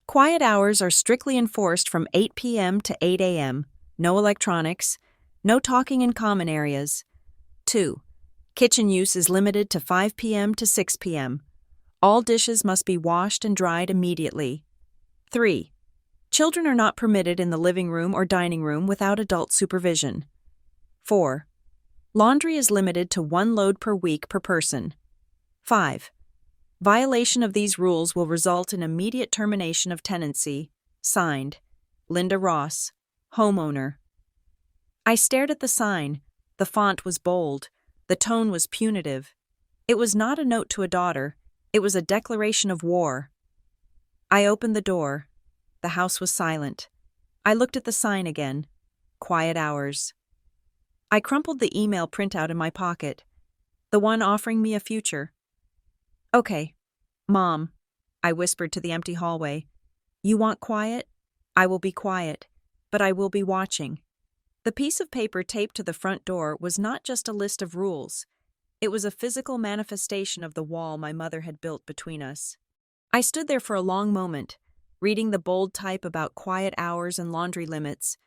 Quiet hours are strictly enforced from 8 p.m. to 8 a.m. No electronics. No talking in common areas. 2. Kitchen use is limited to 5 p.m. to 6 p.m. All dishes must be washed and dried immediately. 3. Children are not permitted in the living room or dining room without adult supervision. 4. Laundry is limited to 1 load per week per person. 5. Violation of these rules will result in immediate termination of tenancy. Signed, Linda Ross, homeowner. I stared at the sign. The font was bold. The tone was punitive. It was not a note to a daughter. It was a declaration of war. I opened the door. The house was silent. I looked at the sign again. Quiet hours. I crumpled the email printout in my pocket. The one offering me a future. Okay, Mom, I whispered to the empty hallway. You want quiet? I will be quiet, but I will be watching. The piece of paper taped to the front door was not just a list of rules. It was a physical manifestation of the wall my mother had built between us. I stood there for a long moment, reading the bold type about quiet hours and laundry limits,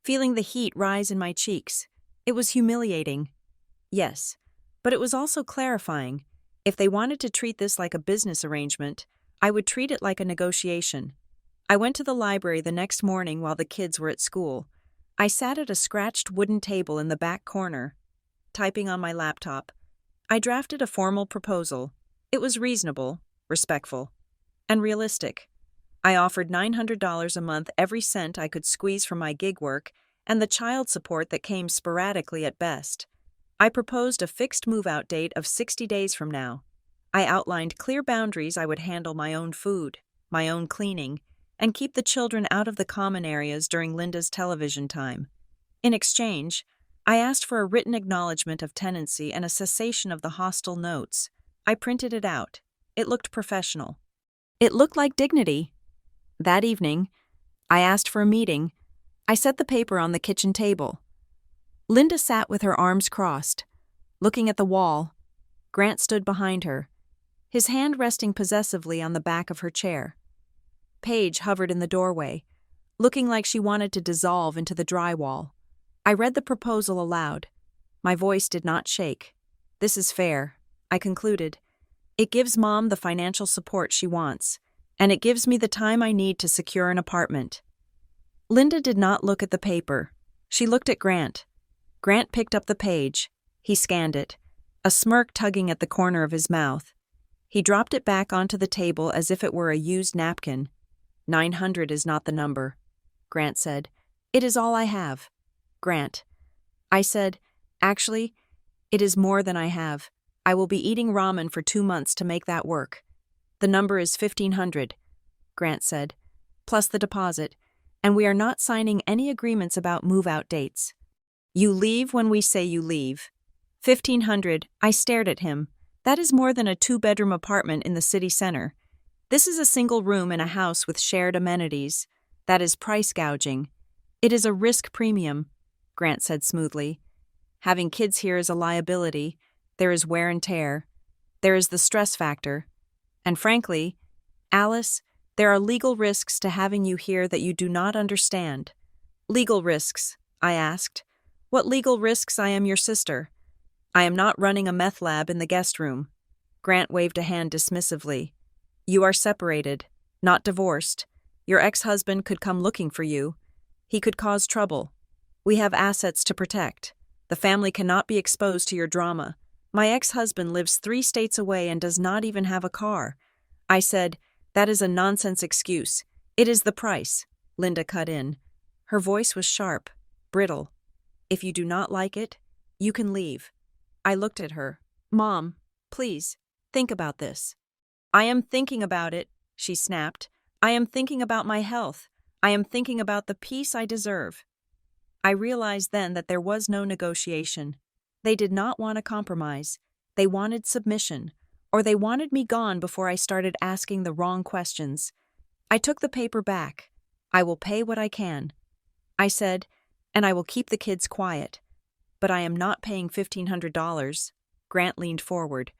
feeling the heat rise in my cheeks. It was humiliating. Yes, but it was also clarifying. If they wanted to treat this like a business arrangement, I would treat it like a negotiation. I went to the library the next morning while the kids were at school. I sat at a scratched wooden table in the back corner, typing on my laptop. I drafted a formal proposal. It was reasonable, respectful, and realistic. I offered $900 a month, every cent I could squeeze from my gig work, and the child support that came sporadically at best. I proposed a fixed move-out date of 60 days from now. I outlined clear boundaries. I would handle my own food, my own cleaning, and keep the children out of the common areas during Linda's television time. In exchange, I asked for a written acknowledgement of tenancy and a cessation of the hostile notes. I printed it out. It looked professional. It looked like dignity. That evening, I asked for a meeting. I set the paper on the kitchen table. Linda sat with her arms crossed, looking at the wall. Grant stood behind her, his hand resting possessively on the back of her chair. Paige hovered in the doorway, looking like she wanted to dissolve into the drywall. I read the proposal aloud. My voice did not shake. This is fair, I concluded. It gives Mom the financial support she wants, and it gives me the time I need to secure an apartment. Linda did not look at the paper. She looked at Grant. Grant picked up the page. He scanned it, a smirk tugging at the corner of his mouth. He dropped it back onto the table as if it were a used napkin. 900 is not the number, Grant said. It is all I have. Grant. I said, actually, it is more than I have. I will be eating ramen for 2 months to make that work. The number is 1,500, Grant said, plus the deposit, and we are not signing any agreements about move-out dates. You leave when we say you leave. 1,500, I stared at him. That is more than a 2-bedroom apartment in the city center. This is a single room in a house with shared amenities. That is price gouging. It is a risk premium, Grant said smoothly. Having kids here is a liability. There is wear and tear. There is the stress factor. And frankly, Alice, there are legal risks to having you here that you do not understand. Legal risks, I asked. What legal risks? I am your sister. I am not running a meth lab in the guest room. Grant waved a hand dismissively. You are separated, not divorced. Your ex-husband could come looking for you. He could cause trouble. We have assets to protect. The family cannot be exposed to your drama. My ex-husband lives 3 states away and does not even have a car. I said, that is a nonsense excuse. It is the price. Linda cut in. Her voice was sharp, brittle. If you do not like it, you can leave. I looked at her. Mom, please, think about this. I am thinking about it, she snapped. I am thinking about my health. I am thinking about the peace I deserve. I realized then that there was no negotiation. They did not want a compromise. They wanted submission, or they wanted me gone before I started asking the wrong questions. I took the paper back. I will pay what I can. I said, and I will keep the kids quiet. But I am not paying $1,500. Grant leaned forward.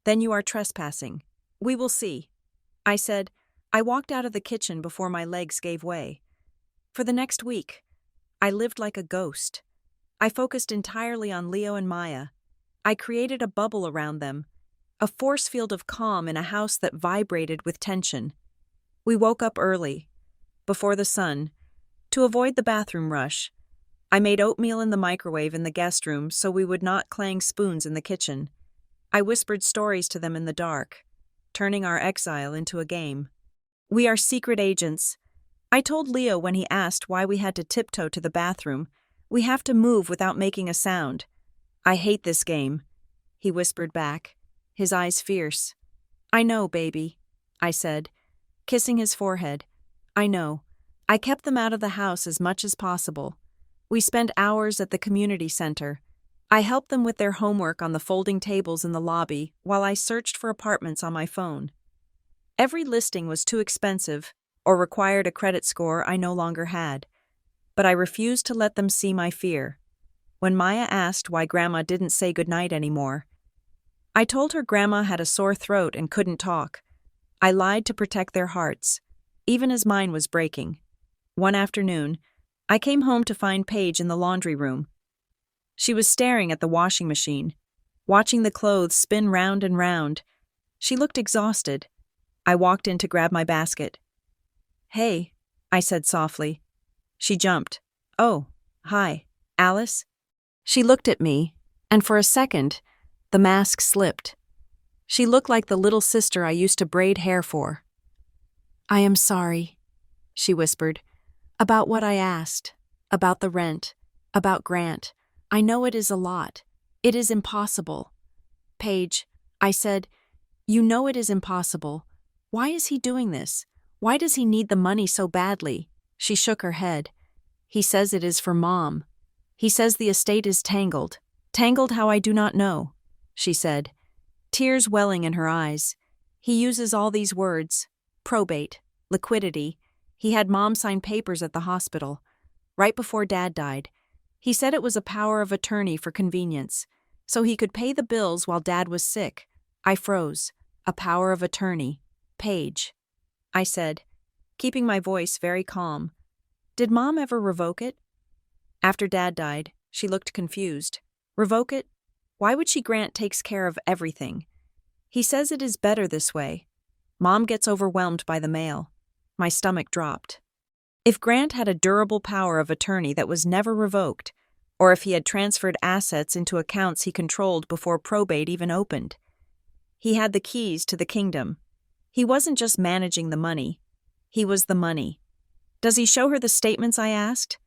Then you are trespassing. We will see. I said. I walked out of the kitchen before my legs gave way. For the next week, I lived like a ghost. I focused entirely on Leo and Maya. I created a bubble around them, a force field of calm in a house that vibrated with tension. We woke up early, before the sun, to avoid the bathroom rush. I made oatmeal in the microwave in the guest room so we would not clang spoons in the kitchen. I whispered stories to them in the dark, turning our exile into a game. We are secret agents. I told Leo when he asked why we had to tiptoe to the bathroom, we have to move without making a sound. I hate this game, he whispered back, his eyes fierce. I know, baby, I said, kissing his forehead. I know. I kept them out of the house as much as possible. We spent hours at the community center. I helped them with their homework on the folding tables in the lobby while I searched for apartments on my phone. Every listing was too expensive or required a credit score I no longer had, but I refused to let them see my fear. When Maya asked why Grandma didn't say goodnight anymore, I told her Grandma had a sore throat and couldn't talk. I lied to protect their hearts, even as mine was breaking. One afternoon, I came home to find Paige in the laundry room. She was staring at the washing machine, watching the clothes spin round and round. She looked exhausted. I walked in to grab my basket. Hey, I said softly. She jumped. Oh, hi, Alice? She looked at me, and for a second, the mask slipped. She looked like the little sister I used to braid hair for. I am sorry, she whispered, about what I asked, about the rent, about Grant. I know it is a lot. It is impossible. Paige, I said, you know it is impossible. Why is he doing this? Why does he need the money so badly? She shook her head. He says it is for Mom. He says the estate is tangled. Tangled how I do not know, she said, tears welling in her eyes. He uses all these words: probate, liquidity. He had Mom sign papers at the hospital, right before Dad died. He said it was a power of attorney for convenience, so he could pay the bills while Dad was sick. I froze. A power of attorney. Paige, I said, keeping my voice very calm. Did Mom ever revoke it? After Dad died, she looked confused. Revoke it? Why would she? Grant takes care of everything. He says it is better this way. Mom gets overwhelmed by the mail. My stomach dropped. If Grant had a durable power of attorney that was never revoked, or if he had transferred assets into accounts he controlled before probate even opened, he had the keys to the kingdom. He wasn't just managing the money. He was the money. Does he show her the statements? I asked.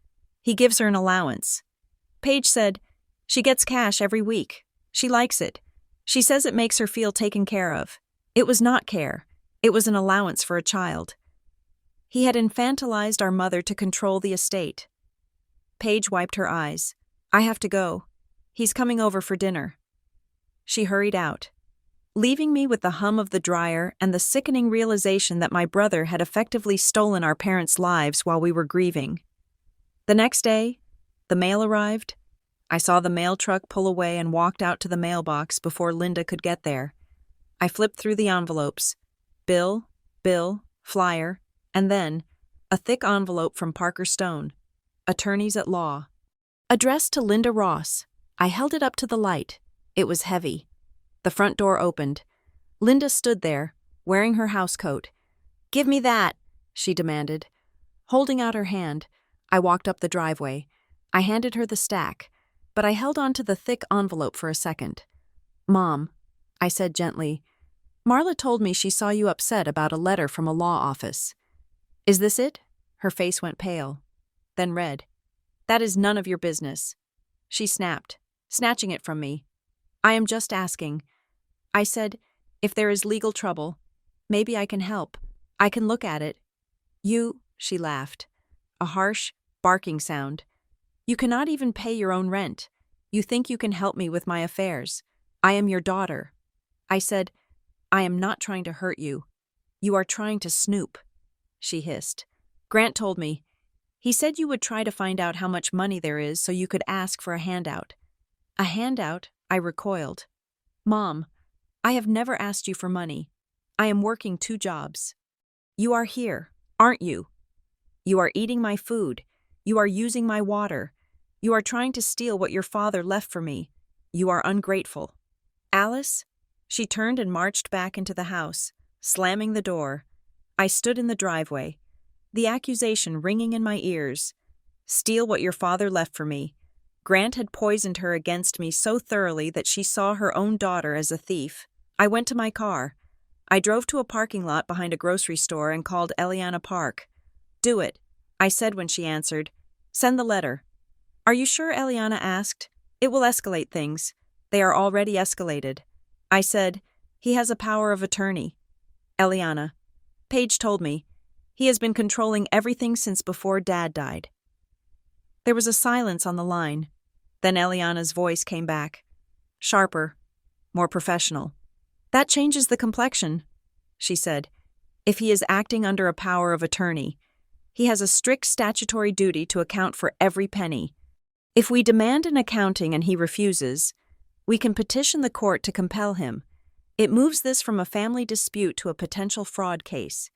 He gives her an allowance. Paige said, she gets cash every week. She likes it. She says it makes her feel taken care of. It was not care. It was an allowance for a child. He had infantilized our mother to control the estate. Paige wiped her eyes. I have to go. He's coming over for dinner. She hurried out, leaving me with the hum of the dryer and the sickening realization that my brother had effectively stolen our parents' lives while we were grieving. The next day, the mail arrived. I saw the mail truck pull away and walked out to the mailbox before Linda could get there. I flipped through the envelopes. Bill, flyer, and then a thick envelope from Parker Stone, attorneys at law. Addressed to Linda Ross. I held it up to the light. It was heavy. The front door opened. Linda stood there, wearing her housecoat. Give me that, she demanded. Holding out her hand, I walked up the driveway. I handed her the stack, but I held on to the thick envelope for a second. Mom, I said gently, Marla told me she saw you upset about a letter from a law office. Is this it? Her face went pale, then red. That is none of your business. She snapped, snatching it from me. I am just asking. I said, if there is legal trouble, maybe I can help. I can look at it. You, she laughed. A harsh, barking sound. You cannot even pay your own rent. You think you can help me with my affairs. I am your daughter. I said, I am not trying to hurt you. You are trying to snoop. she hissed. Grant told me. He said you would try to find out how much money there is so you could ask for a handout. A handout? I recoiled. Mom, I have never asked you for money. I am working 2 jobs. You are here, aren't you? You are eating my food. You are using my water. You are trying to steal what your father left for me. You are ungrateful. Alice? She turned and marched back into the house, slamming the door. I stood in the driveway, the accusation ringing in my ears. Steal what your father left for me. Grant had poisoned her against me so thoroughly that she saw her own daughter as a thief. I went to my car. I drove to a parking lot behind a grocery store and called Eliana Park. Do it, I said when she answered. Send the letter. Are you sure? Eliana asked. It will escalate things. They are already escalated. I said, he has a power of attorney. Eliana. Paige told me. He has been controlling everything since before Dad died. There was a silence on the line. Then Eliana's voice came back. Sharper. More professional. That changes the complexion, she said. If he is acting under a power of attorney, he has a strict statutory duty to account for every penny. If we demand an accounting and he refuses, we can petition the court to compel him. It moves this from a family dispute to a potential fraud case.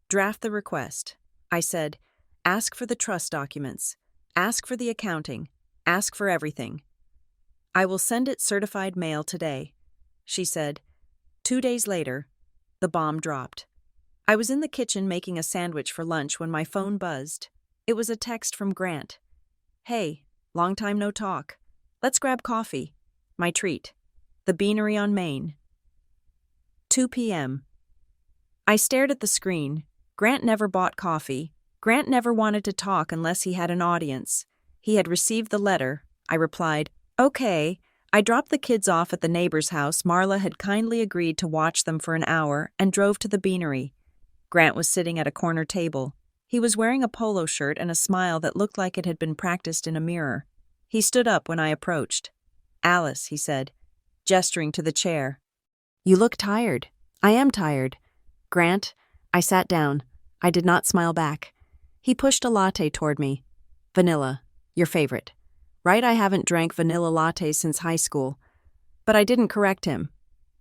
Draft the request, I said. Ask for the trust documents. Ask for the accounting. Ask for everything. I will send it certified mail today, she said. 2 days later, the bomb dropped. I was in the kitchen making a sandwich for lunch when my phone buzzed. It was a text from Grant. Hey, long time no talk. Let's grab coffee. My treat. The Beanery on Main. 2 p.m. I stared at the screen. Grant never bought coffee. Grant never wanted to talk unless he had an audience. He had received the letter. I replied, okay. I dropped the kids off at the neighbor's house. Marla had kindly agreed to watch them for an hour and drove to the Beanery. Grant was sitting at a corner table. He was wearing a polo shirt and a smile that looked like it had been practiced in a mirror. He stood up when I approached. Alice, he said, gesturing to the chair. You look tired. I am tired. Grant, I sat down. I did not smile back. He pushed a latte toward me. Vanilla, your favorite. Right, I haven't drank vanilla lattes since high school. But I didn't correct him.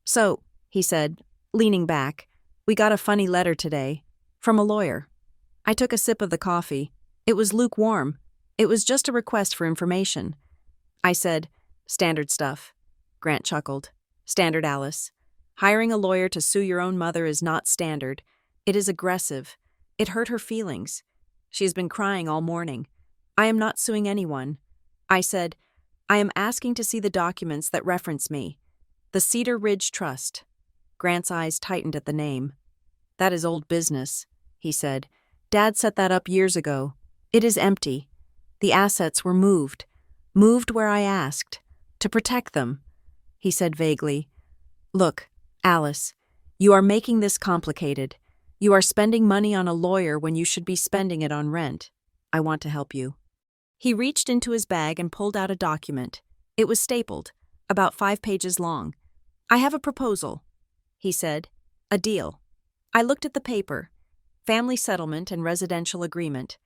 So, he said, leaning back, we got a funny letter today. From a lawyer. I took a sip of the coffee. It was lukewarm. It was just a request for information. I said, standard stuff. Grant chuckled. Standard, Alice. Hiring a lawyer to sue your own mother is not standard. It is aggressive. It hurt her feelings. She has been crying all morning. I am not suing anyone. I said, I am asking to see the documents that reference me. The Cedar Ridge Trust. Grant's eyes tightened at the name. That is old business, he said. Dad set that up years ago. It is empty. The assets were moved. Moved where I asked. To protect them. He said vaguely. Look, Alice, you are making this complicated. You are spending money on a lawyer when you should be spending it on rent. I want to help you. He reached into his bag and pulled out a document. It was stapled, about 5 pages long. I have a proposal, he said. A deal. I looked at the paper. Family settlement and residential agreement.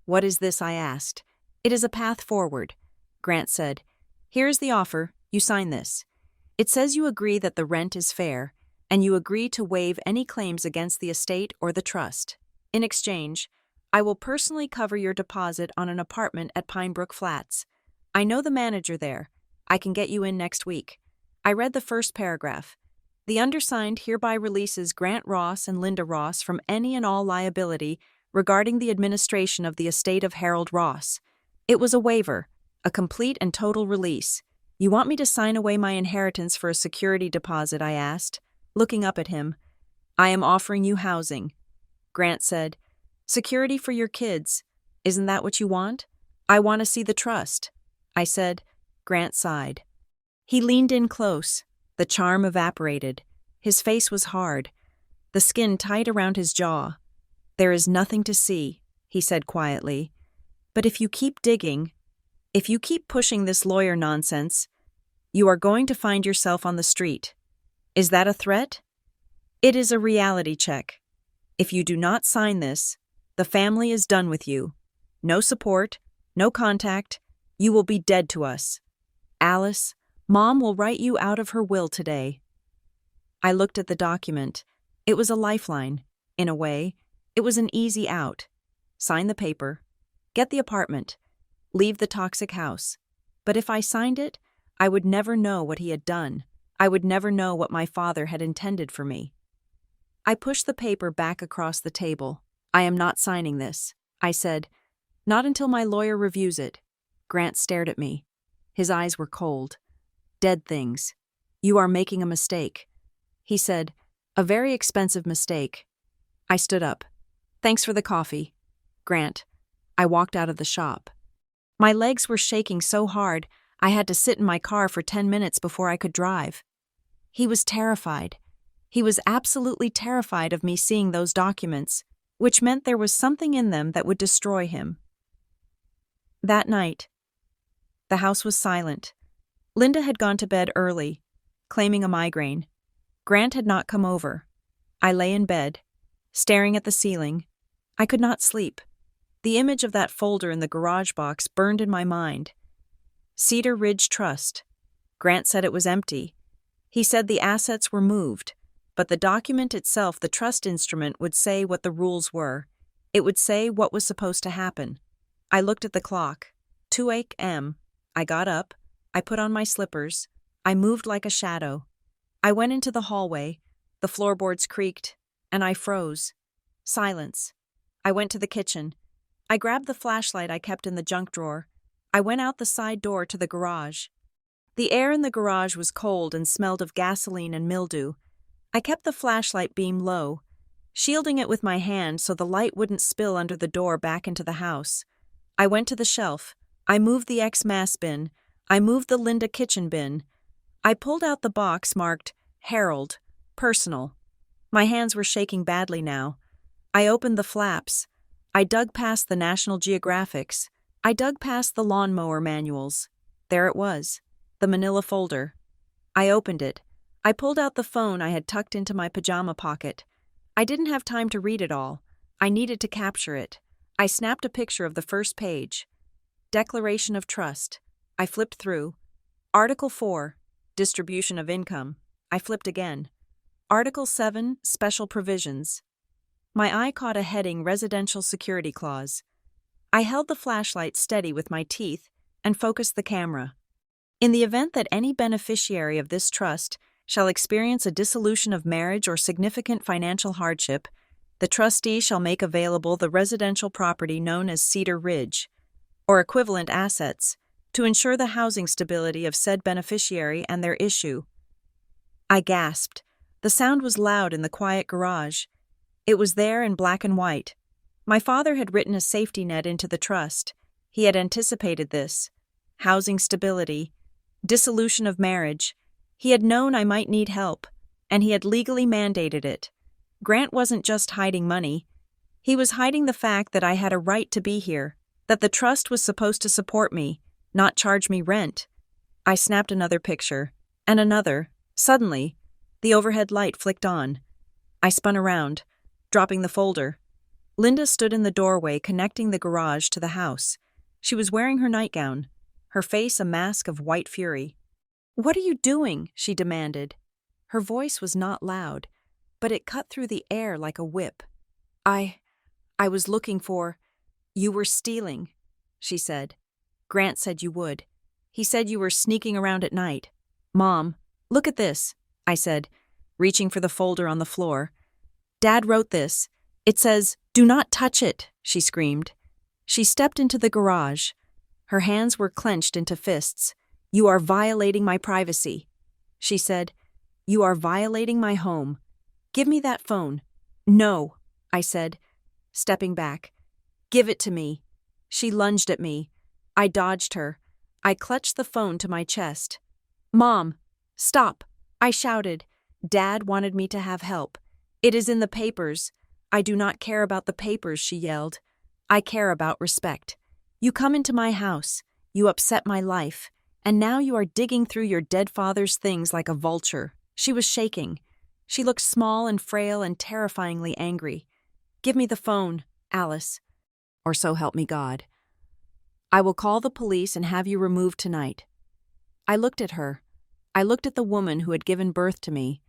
What is this? I asked. It is a path forward, Grant said. Here is the offer. You sign this. It says you agree that the rent is fair, and you agree to waive any claims against the estate or the trust. In exchange, I will personally cover your deposit on an apartment at Pinebrook Flats. I know the manager there. I can get you in next week. I read the first paragraph. The undersigned hereby releases Grant Ross and Linda Ross from any and all liability regarding the administration of the estate of Harold Ross. It was a waiver, a complete and total release. You want me to sign away my inheritance for a security deposit? I asked, looking up at him. I am offering you housing. Grant said, security for your kids. Isn't that what you want? I want to see the trust. I said. Grant sighed. He leaned in close. The charm evaporated. His face was hard, the skin tight around his jaw. There is nothing to see, he said quietly. But if you keep digging, if you keep pushing this lawyer nonsense, you are going to find yourself on the street. Is that a threat? It is a reality check. If you do not sign this, The family is done with you. No support, no contact. You will be dead to us. Alice, Mom will write you out of her will today." I looked at the document. It was a lifeline. In a way, it was an easy out. Sign the paper. Get the apartment. Leave the toxic house. But if I signed it, I would never know what he had done. I would never know what my father had intended for me. I pushed the paper back across the table. "I am not signing this," I said. "Not until my lawyer reviews it." Grant stared at me. His eyes were cold. "Dead things. You are making a mistake," he said. "A very expensive mistake." I stood up. "Thanks for the coffee, Grant." I walked out of the shop. My legs were shaking so hard, I had to sit in my car for 10 minutes before I could drive. He was terrified. He was absolutely terrified of me seeing those documents, which meant there was something in them that would destroy him. That night, the house was silent. Linda had gone to bed early, claiming a migraine. Grant had not come over. I lay in bed, staring at the ceiling. I could not sleep. The image of that folder in the garage box burned in my mind. Cedar Ridge Trust. Grant said it was empty. He said the assets were moved, but the document itself, the trust instrument, would say what the rules were. It would say what was supposed to happen. I looked at the clock. 2 a.m. I got up. I put on my slippers. I moved like a shadow. I went into the hallway. The floorboards creaked, and I froze. Silence. I went to the kitchen. I grabbed the flashlight I kept in the junk drawer. I went out the side door to the garage. The air in the garage was cold and smelled of gasoline and mildew. I kept the flashlight beam low, shielding it with my hand so the light wouldn't spill under the door back into the house. I went to the shelf. I moved the X-Mass bin. I moved the Linda kitchen bin. I pulled out the box marked Herald, Personal. My hands were shaking badly now. I opened the flaps. I dug past the National Geographics. I dug past the lawnmower manuals. There it was, the manila folder. I opened it. I pulled out the phone I had tucked into my pajama pocket. I didn't have time to read it all. I needed to capture it. I snapped a picture of the first page. Declaration of Trust. I flipped through. Article 4, Distribution of Income. I flipped again. Article 7, Special Provisions. My eye caught a heading, Residential Security Clause. I held the flashlight steady with my teeth and focused the camera. In the event that any beneficiary of this trust shall experience a dissolution of marriage or significant financial hardship, the trustee shall make available the residential property known as Cedar Ridge, or equivalent assets, to ensure the housing stability of said beneficiary and their issue. I gasped. The sound was loud in the quiet garage. It was there in black and white. My father had written a safety net into the trust. He had anticipated this. Housing stability, dissolution of marriage. He had known I might need help, and he had legally mandated it. Grant wasn't just hiding money. He was hiding the fact that I had a right to be here, that the trust was supposed to support me, not charge me rent. I snapped another picture, and another. Suddenly, the overhead light flicked on. I spun around, dropping the folder. Linda stood in the doorway connecting the garage to the house. She was wearing her nightgown, her face a mask of white fury. "What are you doing?" she demanded. Her voice was not loud, but it cut through the air like a whip. I was looking for... You were stealing," she said. "Grant said you would. He said you were sneaking around at night." "Mom, look at this," I said, reaching for the folder on the floor. "Dad wrote this. It says, 'Do not touch it,'" she screamed. She stepped into the garage. Her hands were clenched into fists. "You are violating my privacy," she said. "You are violating my home. Give me that phone." "No," I said, stepping back. "Give it to me." She lunged at me. I dodged her. I clutched the phone to my chest. "Mom, stop," I shouted. "Dad wanted me to have help. It is in the papers." "I do not care about the papers," she yelled. "I care about respect. You come into my house, you upset my life, and now you are digging through your dead father's things like a vulture." She was shaking. She looked small and frail and terrifyingly angry. "Give me the phone," Alice, or so help me God. I will call the police and have you removed tonight. I looked at her. I looked at the woman who had given birth to me,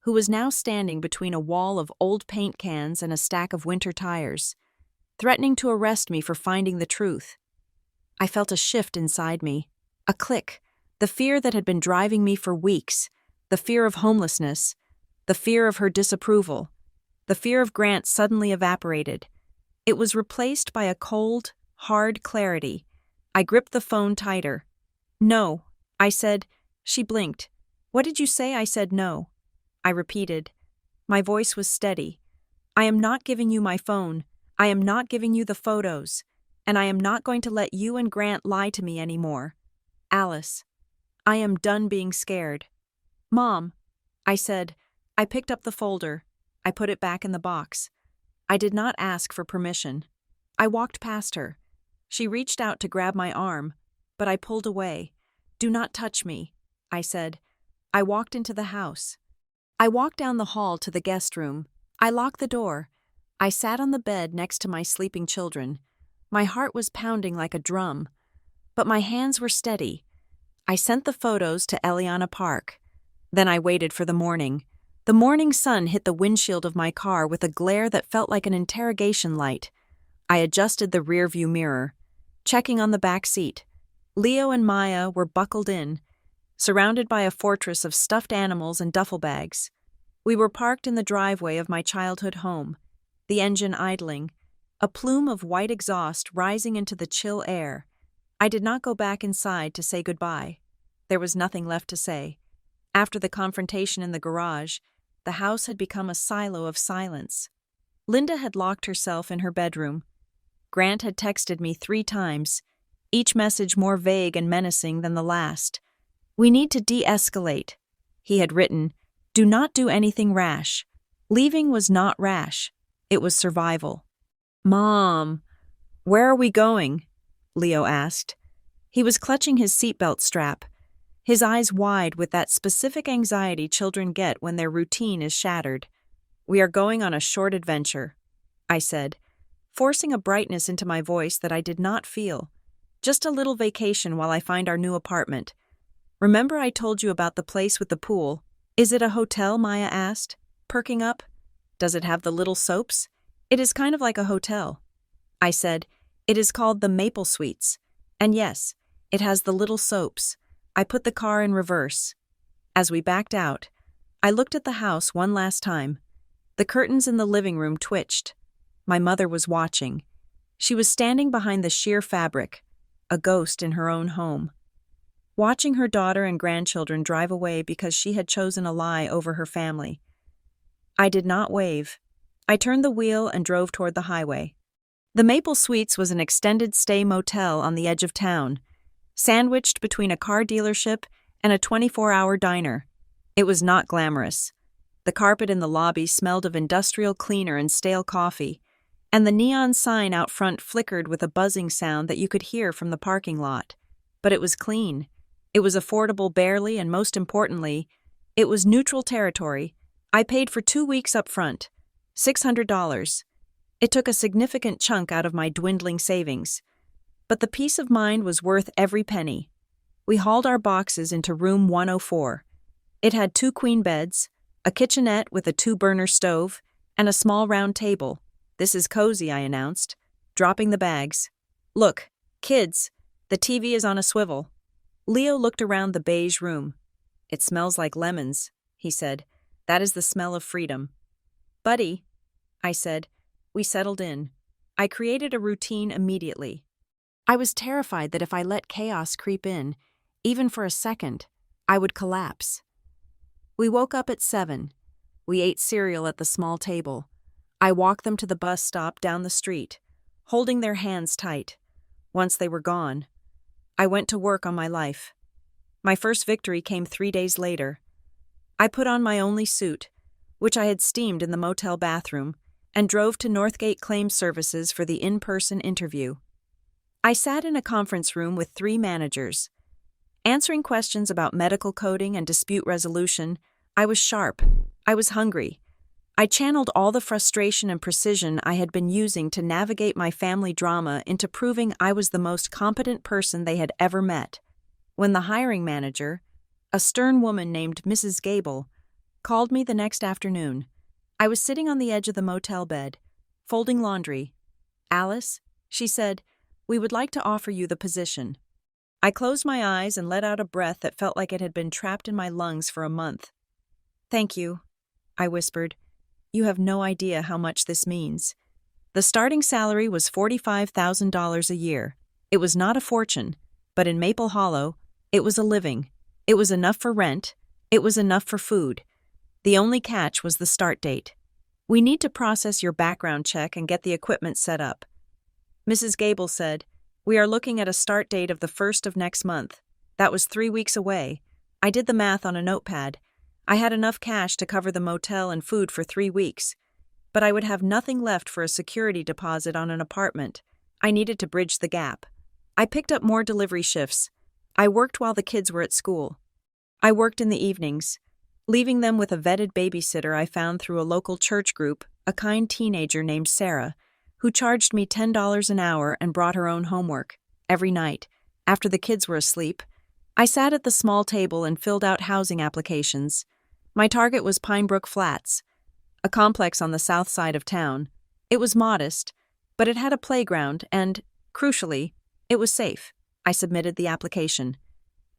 who was now standing between a wall of old paint cans and a stack of winter tires, threatening to arrest me for finding the truth. I felt a shift inside me, a click, the fear that had been driving me for weeks, the fear of homelessness, the fear of her disapproval, the fear of Grant suddenly evaporated. It was replaced by a cold, hard clarity. I gripped the phone tighter. No, I said. She blinked. What did you say? I said no. I repeated. My voice was steady. I am not giving you my phone. I am not giving you the photos. And I am not going to let you and Grant lie to me anymore. Alice, I am done being scared. Mom, I said. I picked up the folder. I put it back in the box. I did not ask for permission. I walked past her. She reached out to grab my arm, but I pulled away. Do not touch me, I said. I walked into the house. I walked down the hall to the guest room. I locked the door. I sat on the bed next to my sleeping children. My heart was pounding like a drum, but my hands were steady. I sent the photos to Eliana Park. Then I waited for the morning. The morning sun hit the windshield of my car with a glare that felt like an interrogation light. I adjusted the rearview mirror, checking on the back seat. Leo and Maya were buckled in, surrounded by a fortress of stuffed animals and duffel bags. We were parked in the driveway of my childhood home, the engine idling, a plume of white exhaust rising into the chill air. I did not go back inside to say goodbye. There was nothing left to say. After the confrontation in the garage, the house had become a silo of silence. Linda had locked herself in her bedroom. Grant had texted me 3 times, each message more vague and menacing than the last. We need to de-escalate. He had written, do not do anything rash. Leaving was not rash. It was survival. Mom, where are we going? Leo asked. He was clutching his seatbelt strap, his eyes wide with that specific anxiety children get when their routine is shattered. We are going on a short adventure, I said, forcing a brightness into my voice that I did not feel. Just a little vacation while I find our new apartment. Remember I told you about the place with the pool? Is it a hotel? Maya asked, perking up. Does it have the little soaps? It is kind of like a hotel. I said, it is called the Maple Suites. And yes, it has the little soaps. I put the car in reverse. As we backed out, I looked at the house one last time. The curtains in the living room twitched. My mother was watching. She was standing behind the sheer fabric, a ghost in her own home, watching her daughter and grandchildren drive away because she had chosen a lie over her family. I did not wave. I turned the wheel and drove toward the highway. The Maple Suites was an extended-stay motel on the edge of town, sandwiched between a car dealership and a 24-hour diner. It was not glamorous. The carpet in the lobby smelled of industrial cleaner and stale coffee, and the neon sign out front flickered with a buzzing sound that you could hear from the parking lot. But it was clean. It was affordable barely, and most importantly, it was neutral territory. I paid for 2 weeks up front, $600. It took a significant chunk out of my dwindling savings, but the peace of mind was worth every penny. We hauled our boxes into room 104. It had 2 queen beds, a kitchenette with a 2-burner stove, and a small round table. This is cozy, I announced, dropping the bags. Look, kids, the TV is on a swivel. Leo looked around the beige room. It smells like lemons, he said. That is the smell of freedom. Buddy, I said. We settled in. I created a routine immediately. I was terrified that if I let chaos creep in, even for a second, I would collapse. We woke up at 7. We ate cereal at the small table. I walked them to the bus stop down the street, holding their hands tight. Once they were gone, I went to work on my life. My first victory came 3 days later. I put on my only suit, which I had steamed in the motel bathroom, and drove to Northgate Claims Services for the in-person interview. I sat in a conference room with 3 managers. Answering questions about medical coding and dispute resolution, I was sharp. I was hungry. I channeled all the frustration and precision I had been using to navigate my family drama into proving I was the most competent person they had ever met. When the hiring manager, a stern woman named Mrs. Gable, called me the next afternoon, I was sitting on the edge of the motel bed, folding laundry. "Alice," she said, "we would like to offer you the position." I closed my eyes and let out a breath that felt like it had been trapped in my lungs for a month. "Thank you," I whispered. "You have no idea how much this means." The starting salary was $45,000 a year. It was not a fortune, but in Maple Hollow, it was a living. It was enough for rent. It was enough for food. The only catch was the start date. "We need to process your background check and get the equipment set up." Mrs. Gable said, "We are looking at a start date of the 1st of next month." That was 3 weeks away. I did the math on a notepad. I had enough cash to cover the motel and food for 3 weeks. But I would have nothing left for a security deposit on an apartment. I needed to bridge the gap. I picked up more delivery shifts. I worked while the kids were at school. I worked in the evenings, leaving them with a vetted babysitter I found through a local church group, a kind teenager named Sarah, who charged me $10 an hour and brought her own homework. Every night, after the kids were asleep, I sat at the small table and filled out housing applications. My target was Pinebrook Flats, a complex on the south side of town. It was modest, but it had a playground and, crucially, it was safe. I submitted the application,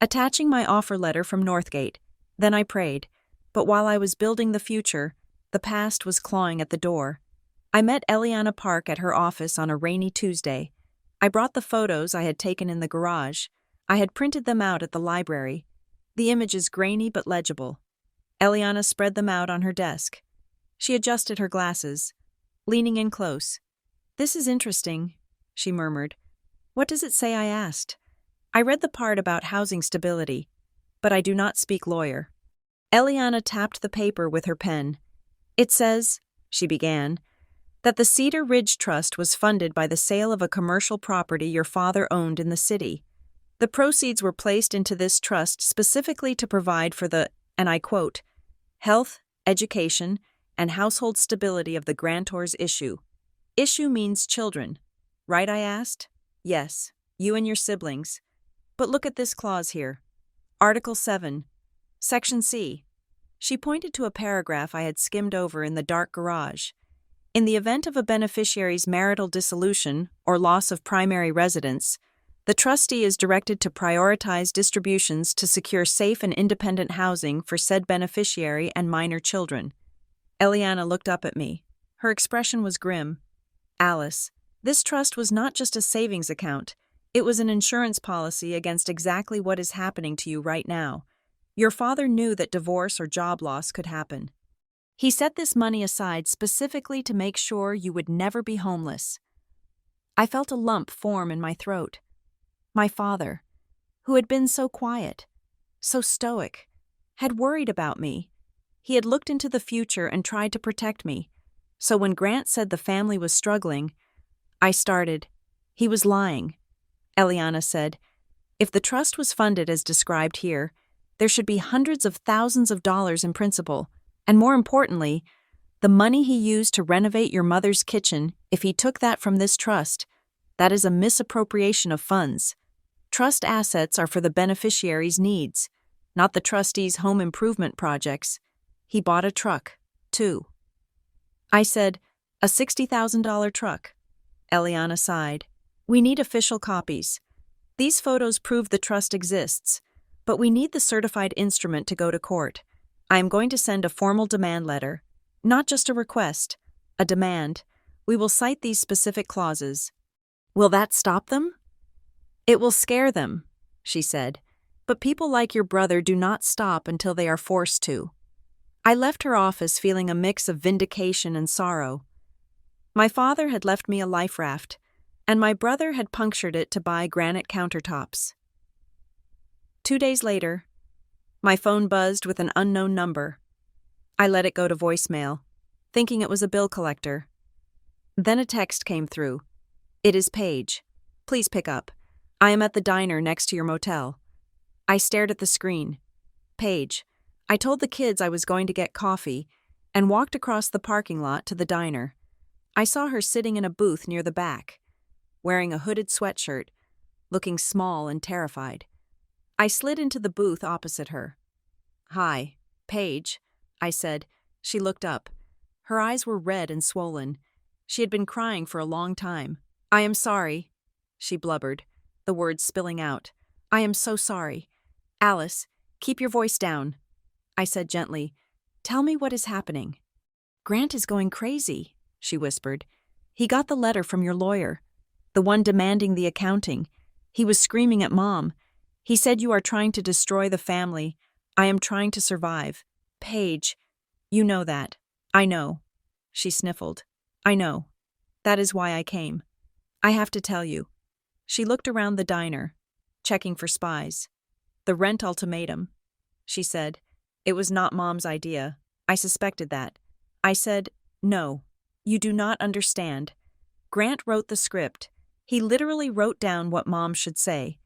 attaching my offer letter from Northgate. Then I prayed, but while I was building the future, the past was clawing at the door. I met Eliana Park at her office on a rainy Tuesday. I brought the photos I had taken in the garage. I had printed them out at the library. The images grainy but legible. Eliana spread them out on her desk. She adjusted her glasses, leaning in close. "This is interesting," she murmured. "What does it say?" I asked. "I read the part about housing stability, but I do not speak lawyer." Eliana tapped the paper with her pen. "It says," she began, "that the Cedar Ridge Trust was funded by the sale of a commercial property your father owned in the city. The proceeds were placed into this trust specifically to provide for the, and I quote, health, education, and household stability of the grantor's issue." Issue means children, right? I asked. "Yes, you and your siblings. But look at this clause here. Article 7, Section C." She pointed to a paragraph I had skimmed over in the dark garage. "In the event of a beneficiary's marital dissolution or loss of primary residence, the trustee is directed to prioritize distributions to secure safe and independent housing for said beneficiary and minor children." Eliana looked up at me. Her expression was grim. "Alice, this trust was not just a savings account. It was an insurance policy against exactly what is happening to you right now. Your father knew that divorce or job loss could happen. He set this money aside specifically to make sure you would never be homeless." I felt a lump form in my throat. My father, who had been so quiet, so stoic, had worried about me. He had looked into the future and tried to protect me. So when Grant said the family was struggling, I started. He was lying. Eliana said, "If the trust was funded as described here, there should be hundreds of thousands of dollars in principal, and more importantly, the money he used to renovate your mother's kitchen, if he took that from this trust, that is a misappropriation of funds. Trust assets are for the beneficiary's needs, not the trustee's home improvement projects. He bought a truck, too." I said, "A $60,000 truck." Eliana sighed. "We need official copies. These photos prove the trust exists, but we need the certified instrument to go to court. I am going to send a formal demand letter, not just a request, a demand. We will cite these specific clauses." "Will that stop them?" "It will scare them," she said, "but people like your brother do not stop until they are forced to." I left her office feeling a mix of vindication and sorrow. My father had left me a life raft, and my brother had punctured it to buy granite countertops. 2 days later, my phone buzzed with an unknown number. I let it go to voicemail, thinking it was a bill collector. Then a text came through. "It is Paige. Please pick up. I am at the diner next to your motel." I stared at the screen. "Paige, I told the kids I was going to get coffee, and walked across the parking lot to the diner. I saw her sitting in a booth near the back, wearing a hooded sweatshirt, looking small and terrified. I slid into the booth opposite her. "Hi, Paige," I said. She looked up. Her eyes were red and swollen. She had been crying for a long time. "I am sorry," she blubbered, the words spilling out. "I am so sorry. Alice, keep your voice down," I said gently. "Tell me what is happening." "Grant is going crazy," she whispered. "He got the letter from your lawyer, the one demanding the accounting. He was screaming at Mom. He said you are trying to destroy the family. I am trying to survive. Paige, you know that." "I know," she sniffled. "I know. That is why I came. I have to tell you." She looked around the diner, checking for spies. "The rent ultimatum," she said. "It was not Mom's idea. I suspected that." I said, "No, you do not understand. Grant wrote the script. He literally wrote down what Mom should say.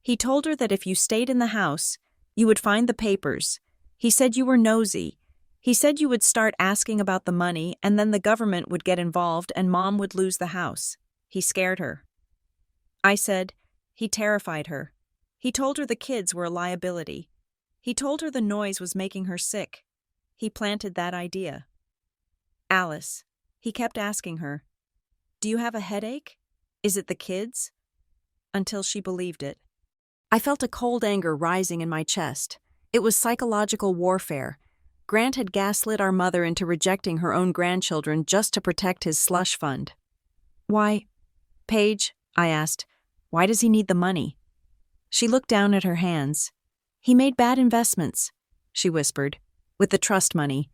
He told her that if you stayed in the house, you would find the papers. He said you were nosy. He said you would start asking about the money and then the government would get involved and Mom would lose the house. He scared her." I said, "He terrified her. He told her the kids were a liability. He told her the noise was making her sick. He planted that idea." "Alice," he kept asking her, "do you have a headache? Is it the kids?" Until she believed it. I felt a cold anger rising in my chest. It was psychological warfare. Grant had gaslit our mother into rejecting her own grandchildren just to protect his slush fund. "Why, Paige," I asked, "why does he need the money?" She looked down at her hands. "He made bad investments," she whispered, "with the trust money.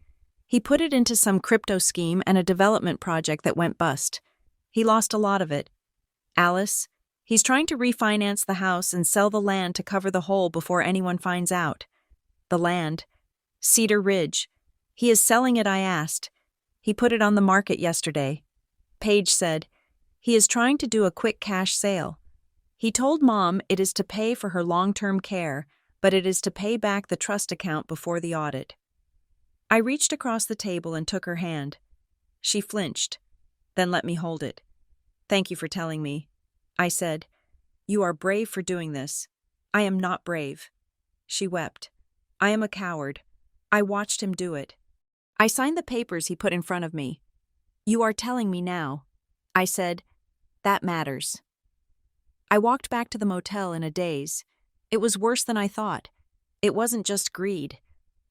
He put it into some crypto scheme and a development project that went bust. He lost a lot of it. Alice, he's trying to refinance the house and sell the land to cover the hole before anyone finds out. The land, Cedar Ridge. He is selling it, I asked. He put it on the market yesterday." Paige said, "He is trying to do a quick cash sale. He told Mom it is to pay for her long-term care, but it is to pay back the trust account before the audit." I reached across the table and took her hand. She flinched, then let me hold it. "Thank you for telling me," I said. "You are brave for doing this." "I am not brave." She wept. "I am a coward. I watched him do it." I signed the papers he put in front of me. "You are telling me now," I said. "That matters." I walked back to the motel in a daze. It was worse than I thought. It wasn't just greed.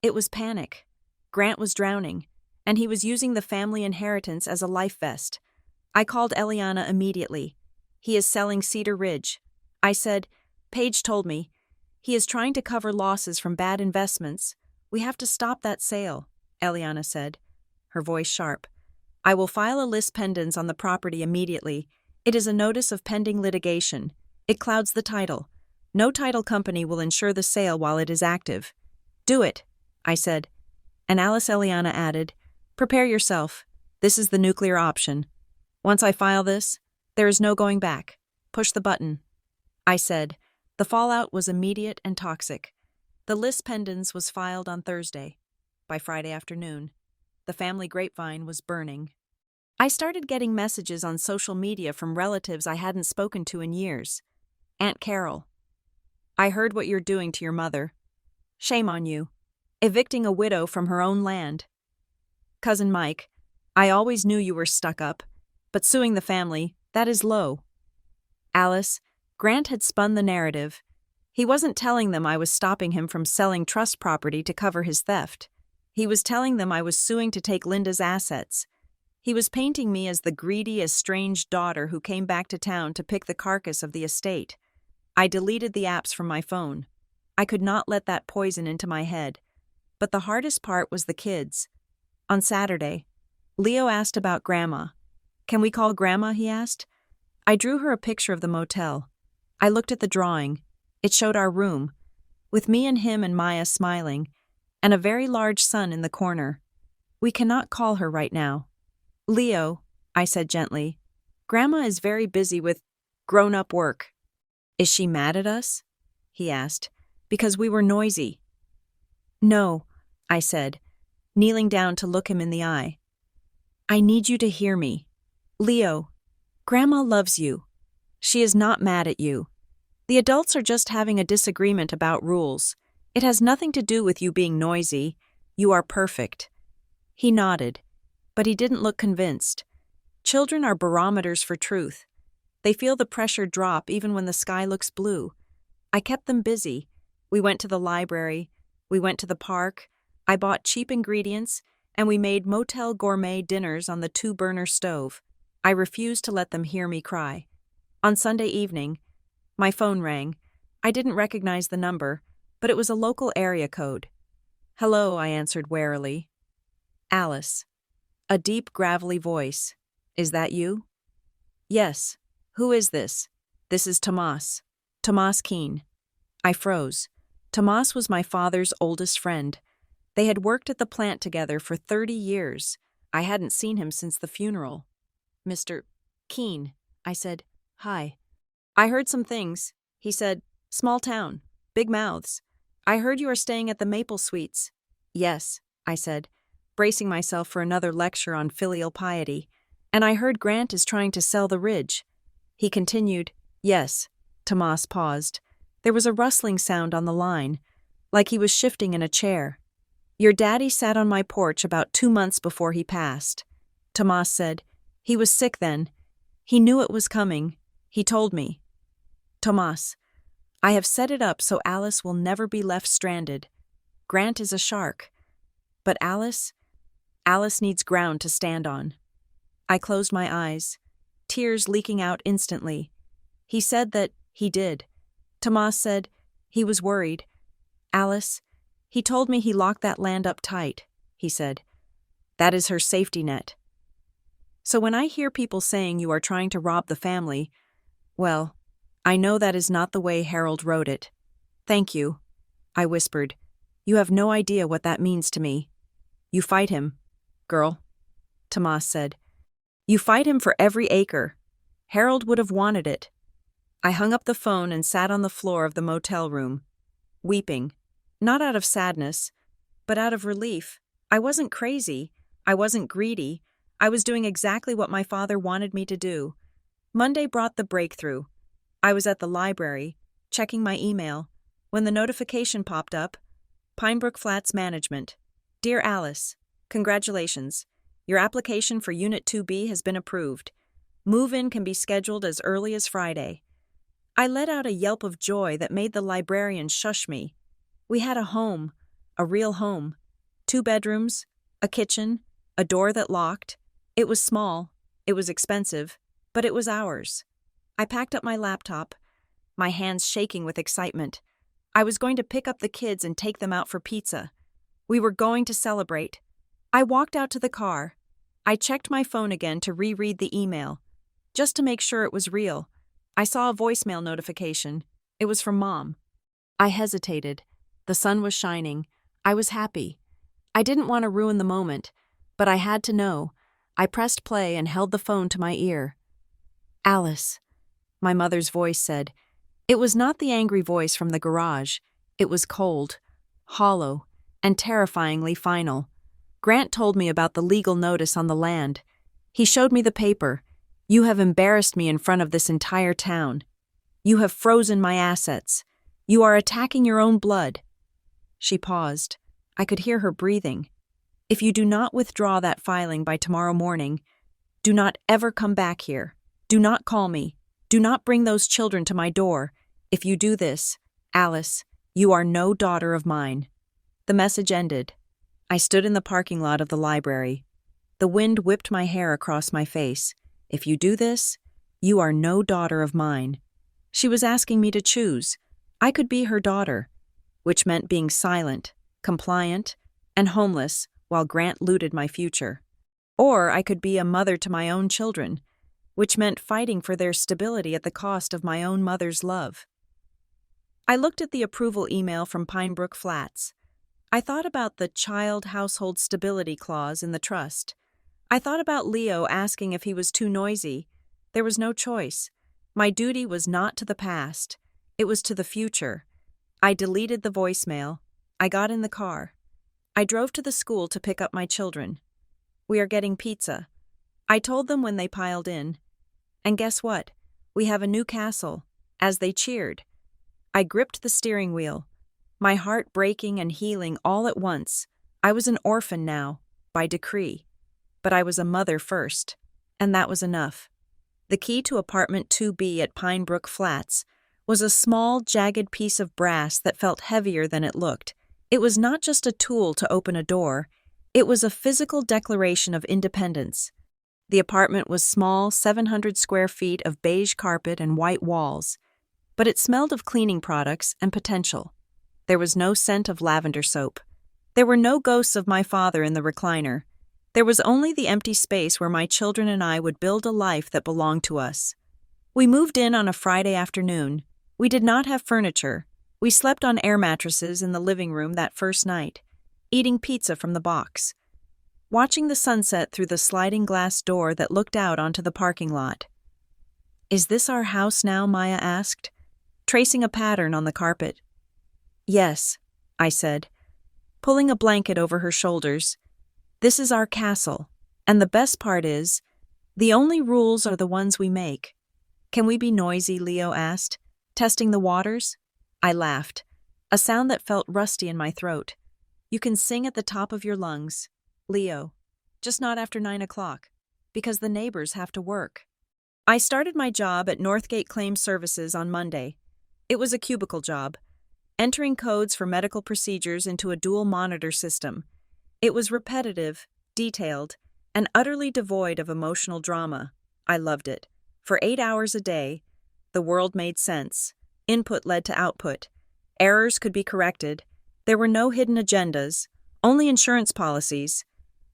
It was panic. Grant was drowning, and he was using the family inheritance as a life vest. I called Eliana immediately. "He is selling Cedar Ridge." I said, "Paige told me. He is trying to cover losses from bad investments. We have to stop that sale," Eliana said, her voice sharp. "I will file a lis pendens on the property immediately. It is a notice of pending litigation. It clouds the title. No title company will insure the sale while it is active." "Do it," I said. And Alice Eliana added, "Prepare yourself. This is the nuclear option. Once I file this, there is no going back. Push the button." I said. The fallout was immediate and toxic. The lis pendens was filed on Thursday. By Friday afternoon, the family grapevine was burning. I started getting messages on social media from relatives I hadn't spoken to in years. "Aunt Carol, I heard what you're doing to your mother. Shame on you. Evicting a widow from her own land. Cousin Mike, I always knew you were stuck up, but suing the family, that is low." Alice, Grant had spun the narrative. He wasn't telling them I was stopping him from selling trust property to cover his theft. He was telling them I was suing to take Linda's assets. He was painting me as the greedy, estranged daughter who came back to town to pick the carcass of the estate. I deleted the apps from my phone. I could not let that poison into my head. But the hardest part was the kids. On Saturday, Leo asked about Grandma. "Can we call Grandma?" he asked. I drew her a picture of the motel. I looked at the drawing. It showed our room, with me and him and Maya smiling, and a very large sun in the corner. "We cannot call her right now." "Leo," I said gently, "Grandma is very busy with grown-up work." "Is she mad at us?" he asked, "because we were noisy." "No," I said. kneeling down to look him in the eye. I need you to hear me. Leo, Grandma loves you. She is not mad at you. The adults are just having a disagreement about rules. It has nothing to do with you being noisy. You are perfect. He nodded, but he didn't look convinced. Children are barometers for truth. They feel the pressure drop even when the sky looks blue. I kept them busy. We went to the library. We went to the park. I bought cheap ingredients, and we made motel gourmet dinners on the 2-burner stove. I refused to let them hear me cry. On Sunday evening, my phone rang. I didn't recognize the number, but it was a local area code. Hello, I answered warily. Alice. A deep, gravelly voice. Is that you? Yes. Who is this? This is Tomas. Tomas Keene. I froze. Tomas was my father's oldest friend. They had worked at the plant together for 30 years. I hadn't seen him since the funeral. Mr. Keene, I said, hi. I heard some things. He said, small town, big mouths. I heard you are staying at the Maple Suites. Yes, I said, bracing myself for another lecture on filial piety. And I heard Grant is trying to sell the ridge. He continued, yes. Tomas paused. There was a rustling sound on the line, like he was shifting in a chair. Your daddy sat on my porch about 2 months before he passed. Tomas said, he was sick then. He knew it was coming. He told me. Tomas, I have set it up so Alice will never be left stranded. Grant is a shark. But Alice needs ground to stand on. I closed my eyes, tears leaking out instantly. He said that he did. Tomas said he was worried. Alice, he told me he locked that land up tight, he said. That is her safety net. So when I hear people saying you are trying to rob the family, well, I know that is not the way Harold wrote it. Thank you, I whispered. You have no idea what that means to me. You fight him, girl, Tomas said. You fight him for every acre. Harold would have wanted it. I hung up the phone and sat on the floor of the motel room, weeping, not out of sadness, but out of relief. I wasn't crazy. I wasn't greedy. I was doing exactly what my father wanted me to do. Monday brought the breakthrough. I was at the library, checking my email, when the notification popped up. Pinebrook Flats Management. Dear Alice, congratulations. Your application for Unit 2B has been approved. Move-in can be scheduled as early as Friday. I let out a yelp of joy that made the librarian shush me. We had a home, a real home. 2 bedrooms, a kitchen, a door that locked. It was small, it was expensive, but it was ours. I packed up my laptop, my hands shaking with excitement. I was going to pick up the kids and take them out for pizza. We were going to celebrate. I walked out to the car. I checked my phone again to reread the email, just to make sure it was real. I saw a voicemail notification. It was from Mom. I hesitated. The sun was shining. I was happy. I didn't want to ruin the moment, but I had to know. I pressed play and held the phone to my ear. Alice, my mother's voice said. It was not the angry voice from the garage. It was cold, hollow, and terrifyingly final. Grant told me about the legal notice on the land. He showed me the paper. You have embarrassed me in front of this entire town. You have frozen my assets. You are attacking your own blood. She paused. I could hear her breathing. If you do not withdraw that filing by tomorrow morning, do not ever come back here. Do not call me. Do not bring those children to my door. If you do this, Alice, you are no daughter of mine. The message ended. I stood in the parking lot of the library. The wind whipped my hair across my face. If you do this, you are no daughter of mine. She was asking me to choose. I could be her daughter, which meant being silent, compliant, and homeless while Grant looted my future. Or I could be a mother to my own children, which meant fighting for their stability at the cost of my own mother's love. I looked at the approval email from Pinebrook Flats. I thought about the child household stability clause in the trust. I thought about Leo asking if he was too noisy. There was no choice. My duty was not to the past. It was to the future. I deleted the voicemail. I got in the car. I drove to the school to pick up my children. We are getting pizza. I told them when they piled in. And guess what? We have a new castle, as they cheered. I gripped the steering wheel, my heart breaking and healing all at once. I was an orphan now, by decree. But I was a mother first, and that was enough. The key to apartment 2B at Pine Brook Flats was a small, jagged piece of brass that felt heavier than it looked. It was not just a tool to open a door, it was a physical declaration of independence. The apartment was small, 700 square feet of beige carpet and white walls, but it smelled of cleaning products and potential. There was no scent of lavender soap. There were no ghosts of my father in the recliner. There was only the empty space where my children and I would build a life that belonged to us. We moved in on a Friday afternoon. We did not have furniture. We slept on air mattresses in the living room that first night, eating pizza from the box, watching the sunset through the sliding glass door that looked out onto the parking lot. "Is this our house now?" Maya asked, tracing a pattern on the carpet. "Yes," I said, pulling a blanket over her shoulders. "This is our castle, and the best part is, the only rules are the ones we make." "Can we be noisy?" Leo asked, testing the waters. I laughed, a sound that felt rusty in my throat. "You can sing at the top of your lungs, Leo, just not after 9 o'clock, because the neighbors have to work." I started my job at Northgate Claims Services on Monday. It was a cubicle job, entering codes for medical procedures into a dual monitor system. It was repetitive, detailed, and utterly devoid of emotional drama. I loved it. For 8 hours a day, the world made sense. Input led to output. Errors could be corrected. There were no hidden agendas, only insurance policies.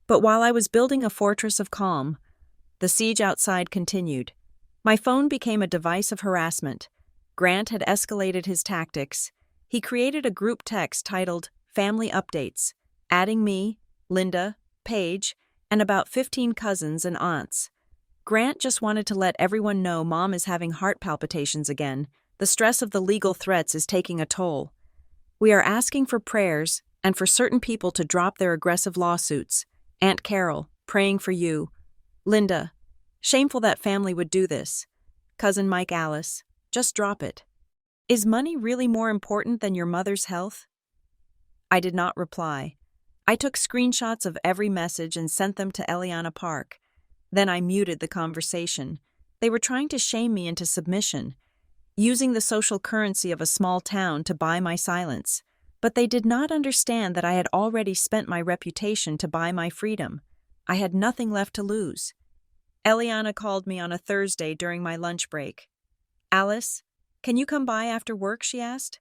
But while I was building a fortress of calm, the siege outside continued. My phone became a device of harassment. Grant had escalated his tactics. He created a group text titled Family Updates, adding me, Linda, Paige, and about 15 cousins and aunts. Grant just wanted to let everyone know Mom is having heart palpitations again. The stress of the legal threats is taking a toll. We are asking for prayers and for certain people to drop their aggressive lawsuits. Aunt Carol, praying for you. Linda, shameful that family would do this. Cousin Mike Alice, just drop it. Is money really more important than your mother's health? I did not reply. I took screenshots of every message and sent them to Eliana Park. Then I muted the conversation. They were trying to shame me into submission, using the social currency of a small town to buy my silence. But they did not understand that I had already spent my reputation to buy my freedom. I had nothing left to lose. Eliana called me on a Thursday during my lunch break. "Alice, can you come by after work?" she asked.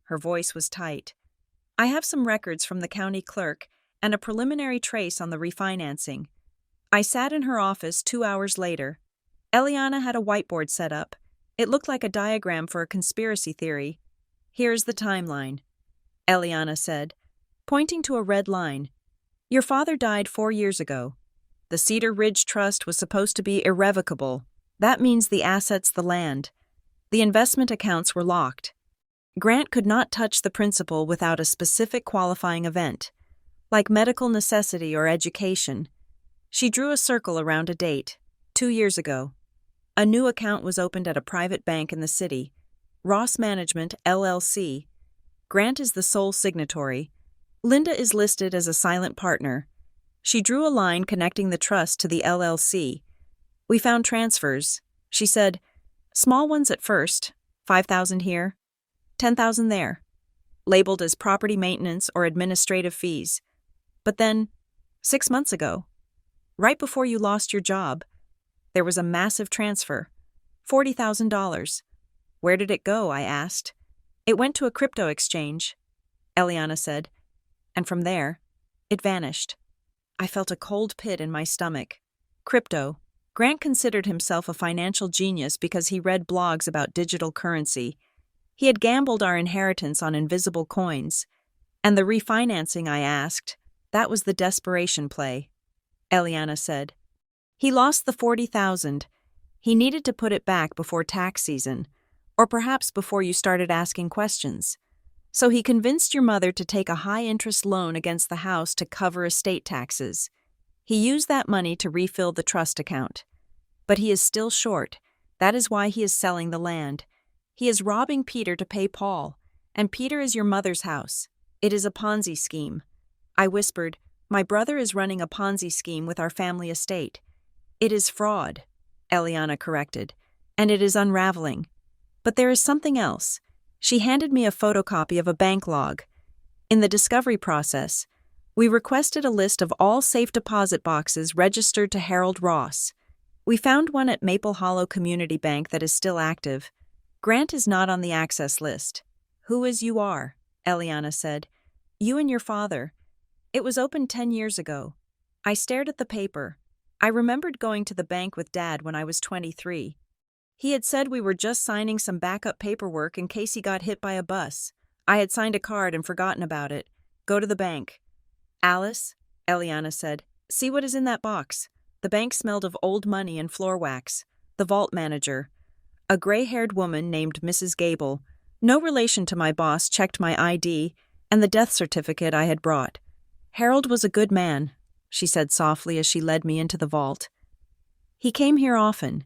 Her voice was tight. "I have some records from the county clerk and a preliminary trace on the refinancing." I sat in her office 2 hours later. Eliana had a whiteboard set up. It looked like a diagram for a conspiracy theory. "Here's the timeline," Eliana said, pointing to a red line. "Your father died 4 years ago. The Cedar Ridge Trust was supposed to be irrevocable. That means the assets, the land. The investment accounts were locked. Grant could not touch the principal without a specific qualifying event, like medical necessity or education. She drew a circle around a date, 2 years ago. A new account was opened at a private bank in the city, Ross Management, LLC. Grant is the sole signatory. Linda is listed as a silent partner. She drew a line connecting the trust to the LLC. We found transfers. She said, small ones at first, 5,000 here, 10,000 there, labeled as property maintenance or administrative fees. But then, 6 months ago, right before you lost your job, there was a massive transfer, $40,000. Where did it go? I asked. It went to a crypto exchange, Eliana said, and from there, it vanished. I felt a cold pit in my stomach. Crypto. Grant considered himself a financial genius because he read blogs about digital currency. He had gambled our inheritance on invisible coins. And the refinancing, I asked, that was the desperation play, Eliana said. He lost the 40,000. He needed to put it back before tax season, or perhaps before you started asking questions. So he convinced your mother to take a high-interest loan against the house to cover estate taxes. He used that money to refill the trust account. But he is still short. That is why he is selling the land. He is robbing Peter to pay Paul, and Peter is your mother's house. It is a Ponzi scheme. I whispered, my brother is running a Ponzi scheme with our family estate. It is fraud, Eliana corrected, and it is unraveling. But there is something else. She handed me a photocopy of a bank log. In the discovery process, we requested a list of all safe deposit boxes registered to Harold Ross. We found one at Maple Hollow Community Bank that is still active. Grant is not on the access list. Who is you are? Eliana said. You and your father. It was opened 10 years ago. I stared at the paper. I remembered going to the bank with Dad when I was 23. He had said we were just signing some backup paperwork in case he got hit by a bus. I had signed a card and forgotten about it. Go to the bank. Alice, Eliana said, see what is in that box. The bank smelled of old money and floor wax. The vault manager, a gray-haired woman named Mrs. Gable, no relation to my boss, checked my ID and the death certificate I had brought. Harold was a good man, she said softly as she led me into the vault. He came here often.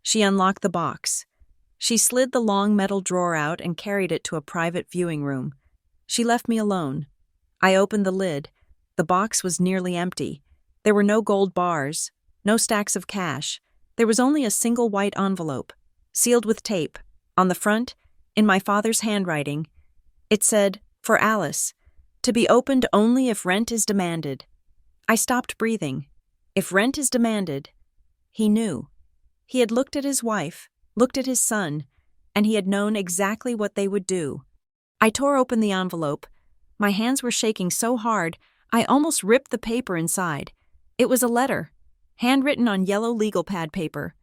She unlocked the box. She slid the long metal drawer out and carried it to a private viewing room. She left me alone. I opened the lid. The box was nearly empty. There were no gold bars, no stacks of cash. There was only a single white envelope, sealed with tape. On the front, in my father's handwriting, it said, for Alice, to be opened only if rent is demanded. I stopped breathing. If rent is demanded, he knew. He had looked at his wife, looked at his son, and he had known exactly what they would do. I tore open the envelope. My hands were shaking so hard, I almost ripped the paper inside. It was a letter, handwritten on yellow legal pad paper.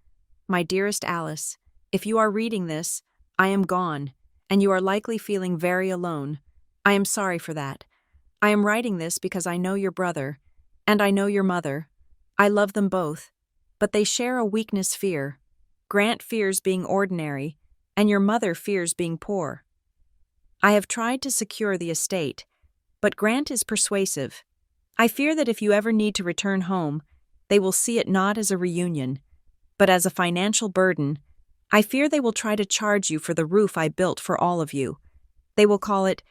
My dearest Alice, if you are reading this, I am gone, and you are likely feeling very alone. I am sorry for that. I am writing this because I know your brother, and I know your mother. I love them both, but they share a weakness fear. Grant fears being ordinary, and your mother fears being poor. I have tried to secure the estate, but Grant is persuasive. I fear that if you ever need to return home, they will see it not as a reunion, but as a financial burden. I fear they will try to charge you for the roof I built for all of you. They will call it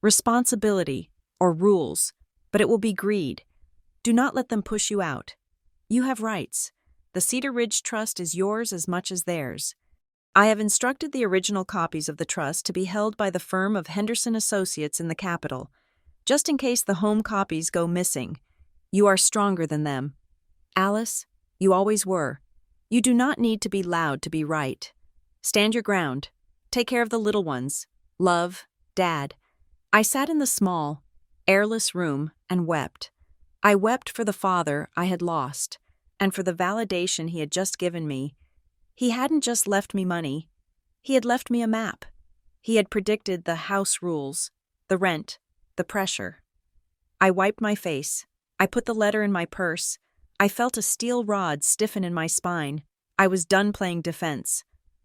responsibility or rules, but it will be greed. Do not let them push you out. You have rights. The Cedar Ridge Trust is yours as much as theirs. I have instructed the original copies of the trust to be held by the firm of Henderson Associates in the capital, just in case the home copies go missing. You are stronger than them. Alice, you always were. You do not need to be loud to be right. Stand your ground. Take care of the little ones. Love, Dad. I sat in the small, airless room and wept. I wept for the father I had lost, and for the validation he had just given me. He hadn't just left me money. He had left me a map. He had predicted the house rules, the rent, the pressure. I wiped my face. I put the letter in my purse. I felt a steel rod stiffen in my spine. I was done playing defense.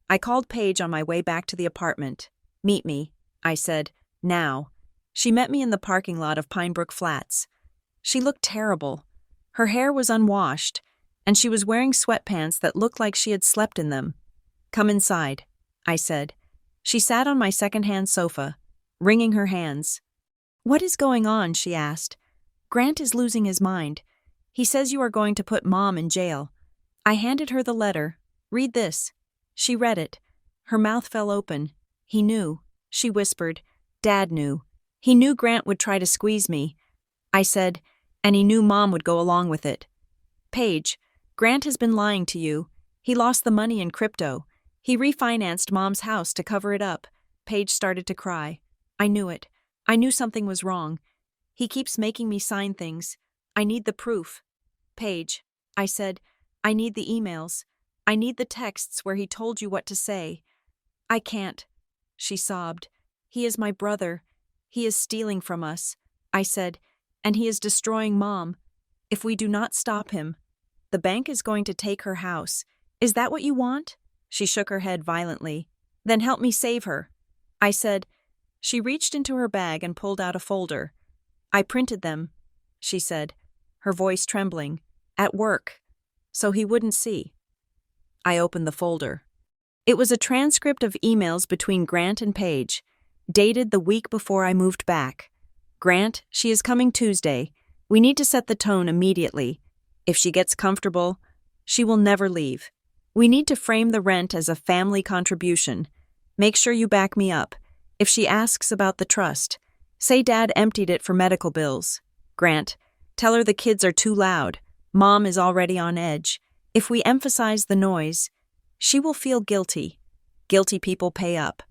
I called Paige on my way back to the apartment. Meet me, I said, now. She met me in the parking lot of Pinebrook Flats. She looked terrible. Her hair was unwashed, and she was wearing sweatpants that looked like she had slept in them. Come inside, I said. She sat on my second-hand sofa, wringing her hands. What is going on? She asked. Grant is losing his mind. He says you are going to put Mom in jail. I handed her the letter. Read this. She read it. Her mouth fell open. He knew. She whispered. Dad knew. He knew Grant would try to squeeze me. I said, and he knew Mom would go along with it. Paige, Grant has been lying to you. He lost the money in crypto. He refinanced Mom's house to cover it up. Paige started to cry. I knew it. I knew something was wrong. He keeps making me sign things. I need the proof. Paige, I said, I need the emails. I need the texts where he told you what to say. I can't, she sobbed. He is my brother. He is stealing from us, I said, and he is destroying Mom. If we do not stop him, the bank is going to take her house. Is that what you want? She shook her head violently. Then help me save her. I said, She reached into her bag and pulled out a folder. "I printed them," she said, her voice trembling, "at work, so he wouldn't see." I opened the folder. It was a transcript of emails between Grant and Paige, dated the week before I moved back. "Grant, she is coming Tuesday. We need to set the tone immediately. If she gets comfortable, she will never leave. We need to frame the rent as a family contribution. Make sure you back me up. If she asks about the trust, say Dad emptied it for medical bills. Grant, tell her the kids are too loud. Mom is already on edge. If we emphasize the noise, she will feel guilty. Guilty people pay up.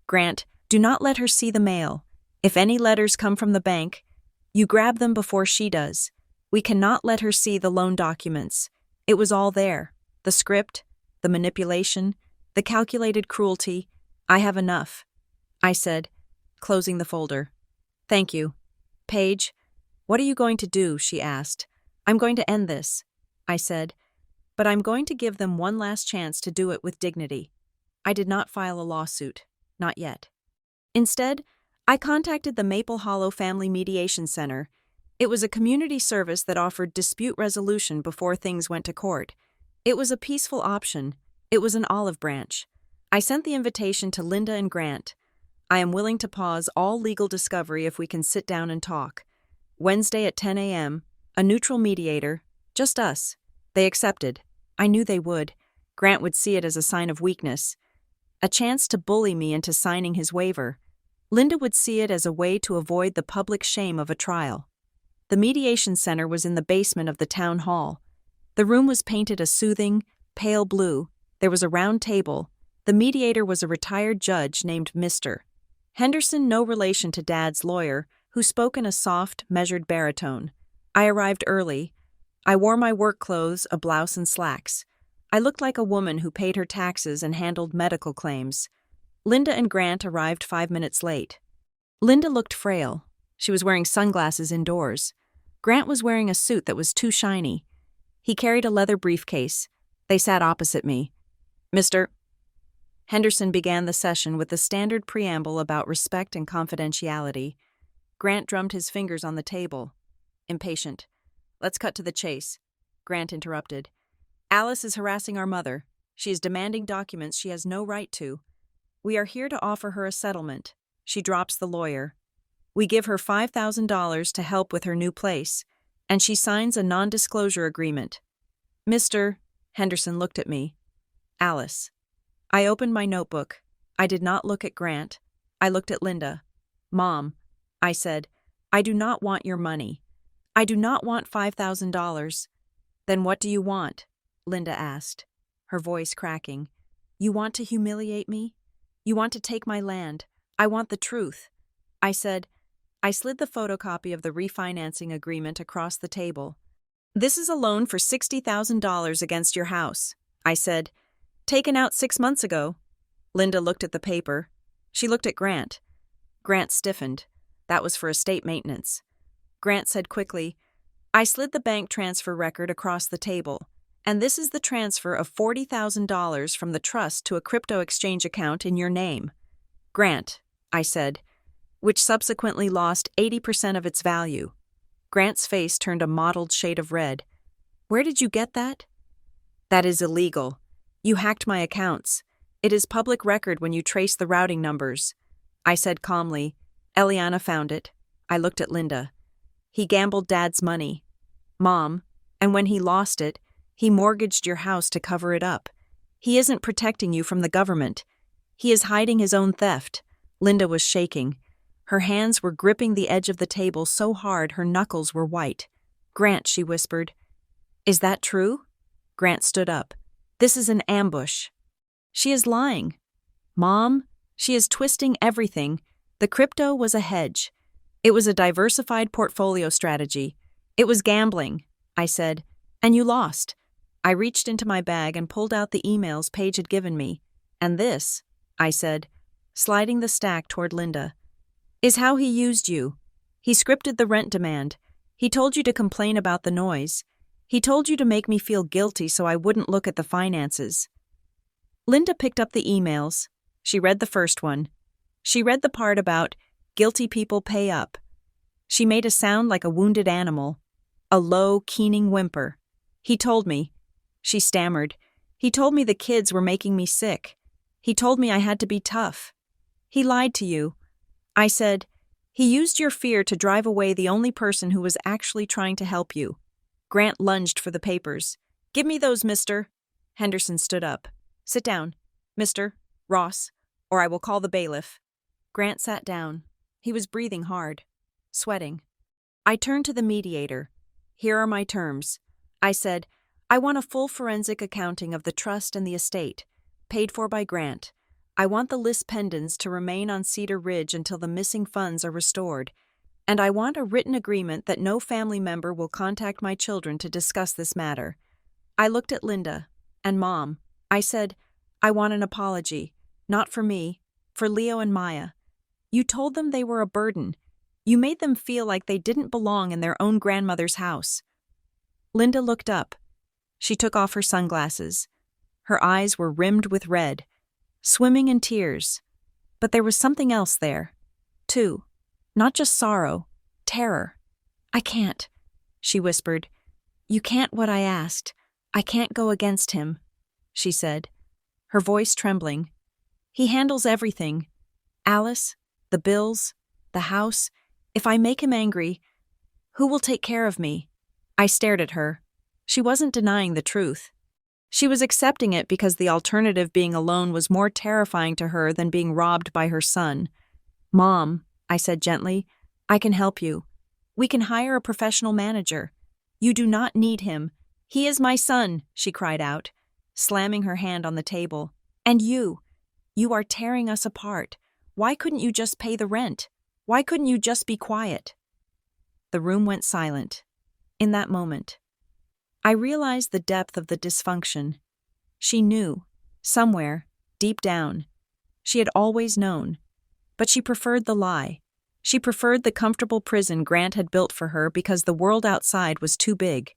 Grant, do not let her see the mail. If any letters come from the bank, you grab them before she does. We cannot let her see the loan documents. It was all there. The script, the manipulation, the calculated cruelty. I have enough," I said, closing the folder. "Thank you." "Paige, what are you going to do?" she asked. "I'm going to end this," I said, "but I'm going to give them one last chance to do it with dignity." I did not file a lawsuit, not yet. Instead, I contacted the Maple Hollow Family Mediation Center. It was a community service that offered dispute resolution before things went to court. It was a peaceful option. It was an olive branch. I sent the invitation to Linda and Grant. "I am willing to pause all legal discovery if we can sit down and talk. Wednesday at 10 a.m., a neutral mediator, just us." They accepted. I knew they would. Grant would see it as a sign of weakness, a chance to bully me into signing his waiver. Linda would see it as a way to avoid the public shame of a trial. The mediation center was in the basement of the town hall. The room was painted a soothing, pale blue. There was a round table. The mediator was a retired judge named Mr. Henderson, no relation to Dad's lawyer, who spoke in a soft, measured baritone. I arrived early. I wore my work clothes, a blouse and slacks. I looked like a woman who paid her taxes and handled medical claims. Linda and Grant arrived 5 minutes late. Linda looked frail. She was wearing sunglasses indoors. Grant was wearing a suit that was too shiny. He carried a leather briefcase. They sat opposite me. "Mr. Henderson began the session with the standard preamble about respect and confidentiality. Grant drummed his fingers on the table. Impatient. "Let's cut to the chase," Grant interrupted. "Alice is harassing our mother. She is demanding documents she has no right to. We are here to offer her a settlement." She drops the lawyer. "We give her $5,000 to help with her new place, and she signs a non-disclosure agreement." "Mr. Henderson looked at me. "Alice." I opened my notebook. I did not look at Grant. I looked at Linda. "Mom," I said, "I do not want your money. I do not want $5,000. "Then what do you want?" Linda asked, her voice cracking. "You want to humiliate me? You want to take my land. I want the truth." I said. I slid the photocopy of the refinancing agreement across the table. "This is a loan for $60,000 against your house," I said. "Taken out 6 months ago." Linda looked at the paper. She looked at Grant. Grant stiffened. That was for estate maintenance. Grant said quickly, "I slid the bank transfer record across the table, and this is the transfer of $40,000 from the trust to a crypto exchange account in your name." "Grant," I said, "which subsequently lost 80% of its value." Grant's face turned a mottled shade of red. "Where did you get that?" "That is illegal. You hacked my accounts. It is public record when you trace the routing numbers." I said calmly, "Eliana found it." I looked at Linda. "He gambled Dad's money, Mom, and when he lost it, he mortgaged your house to cover it up. He isn't protecting you from the government. He is hiding his own theft." Linda was shaking. Her hands were gripping the edge of the table so hard her knuckles were white. "Grant," she whispered. "Is that true?" Grant stood up. "This is an ambush." "She is lying." "Mom, she is twisting everything. The crypto was a hedge. It was a diversified portfolio strategy. It was gambling," I said, "and you lost." I reached into my bag and pulled out the emails Paige had given me. "And this," I said, sliding the stack toward Linda, "is how he used you. He scripted the rent demand. He told you to complain about the noise. He told you to make me feel guilty so I wouldn't look at the finances." Linda picked up the emails. She read the first one. She read the part about guilty people pay up. She made a sound like a wounded animal, a low, keening whimper. He told me, she stammered, he told me the kids were making me sick. He told me I had to be tough. He lied to you. I said, he used your fear to drive away the only person who was actually trying to help you. Grant lunged for the papers. Give me those, mister. Henderson stood up. Sit down, Mr. Ross, or I will call the bailiff. Grant sat down. He was breathing hard, sweating. I turned to the mediator. Here are my terms. I said, I want a full forensic accounting of the trust and the estate, paid for by Grant. I want the list pendants to remain on Cedar Ridge until the missing funds are restored, and I want a written agreement that no family member will contact my children to discuss this matter. I looked at Linda and Mom. I said, I want an apology, not for me, for Leo and Maya. You told them they were a burden. You made them feel like they didn't belong in their own grandmother's house. Linda looked up. She took off her sunglasses. Her eyes were rimmed with red, swimming in tears. But there was something else there, too. Not just sorrow, terror. I can't, she whispered. You can't what I asked. I can't go against him, she said, her voice trembling. He handles everything. Alice, the bills, the house. If I make him angry, who will take care of me? I stared at her. She wasn't denying the truth. She was accepting it because the alternative, being alone, was more terrifying to her than being robbed by her son. Mom, I said gently, I can help you. We can hire a professional manager. You do not need him. He is my son, she cried out, slamming her hand on the table. And you are tearing us apart. Why couldn't you just pay the rent? Why couldn't you just be quiet? The room went silent. In that moment, I realized the depth of the dysfunction. She knew, somewhere, deep down. She had always known. But she preferred the lie. She preferred the comfortable prison Grant had built for her because the world outside was too big.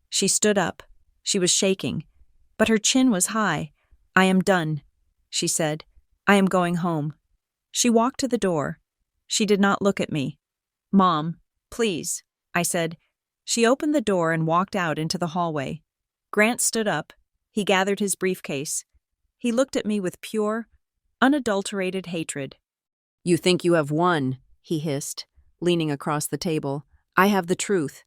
She stood up. She was shaking, but her chin was high. I am done, she said. I am going home. She walked to the door. She did not look at me. Mom, please, I said. She opened the door and walked out into the hallway. Grant stood up. He gathered his briefcase. He looked at me with pure, unadulterated hatred. You think you have won, he hissed, leaning across the table. I have the truth.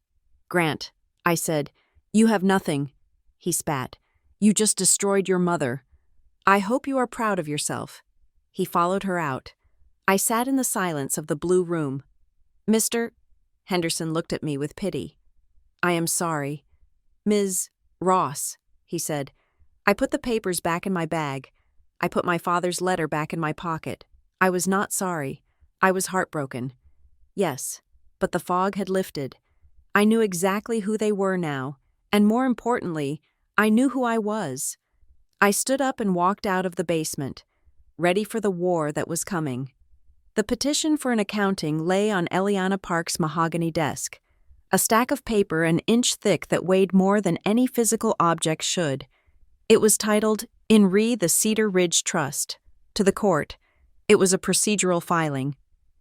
Grant, I said, you have nothing. He spat. You just destroyed your mother. I hope you are proud of yourself. He followed her out. I sat in the silence of the blue room. Mr. Henderson looked at me with pity. I am sorry. Ms. Ross, he said. I put the papers back in my bag. I put my father's letter back in my pocket. I was not sorry. I was heartbroken. Yes, but the fog had lifted. I knew exactly who they were now, and more importantly, I knew who I was. I stood up and walked out of the basement, ready for the war that was coming. The petition for an accounting lay on Eliana Park's mahogany desk, a stack of paper an inch thick that weighed more than any physical object should. It was titled, In Re the Cedar Ridge Trust. To the court, it was a procedural filing.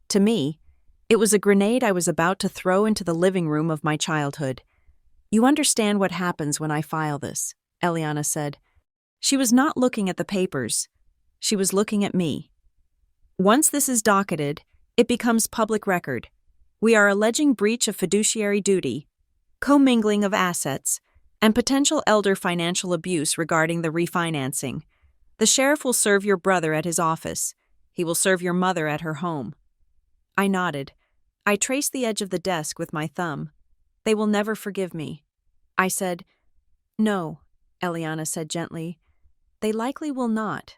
To me, it was a grenade I was about to throw into the living room of my childhood. You understand what happens when I file this, Eliana said. She was not looking at the papers. She was looking at me. Once this is docketed, it becomes public record. We are alleging breach of fiduciary duty, commingling of assets, and potential elder financial abuse regarding the refinancing. The sheriff will serve your brother at his office. He will serve your mother at her home. I nodded. I traced the edge of the desk with my thumb. They will never forgive me. I said, No, Eliana said gently. They likely will not.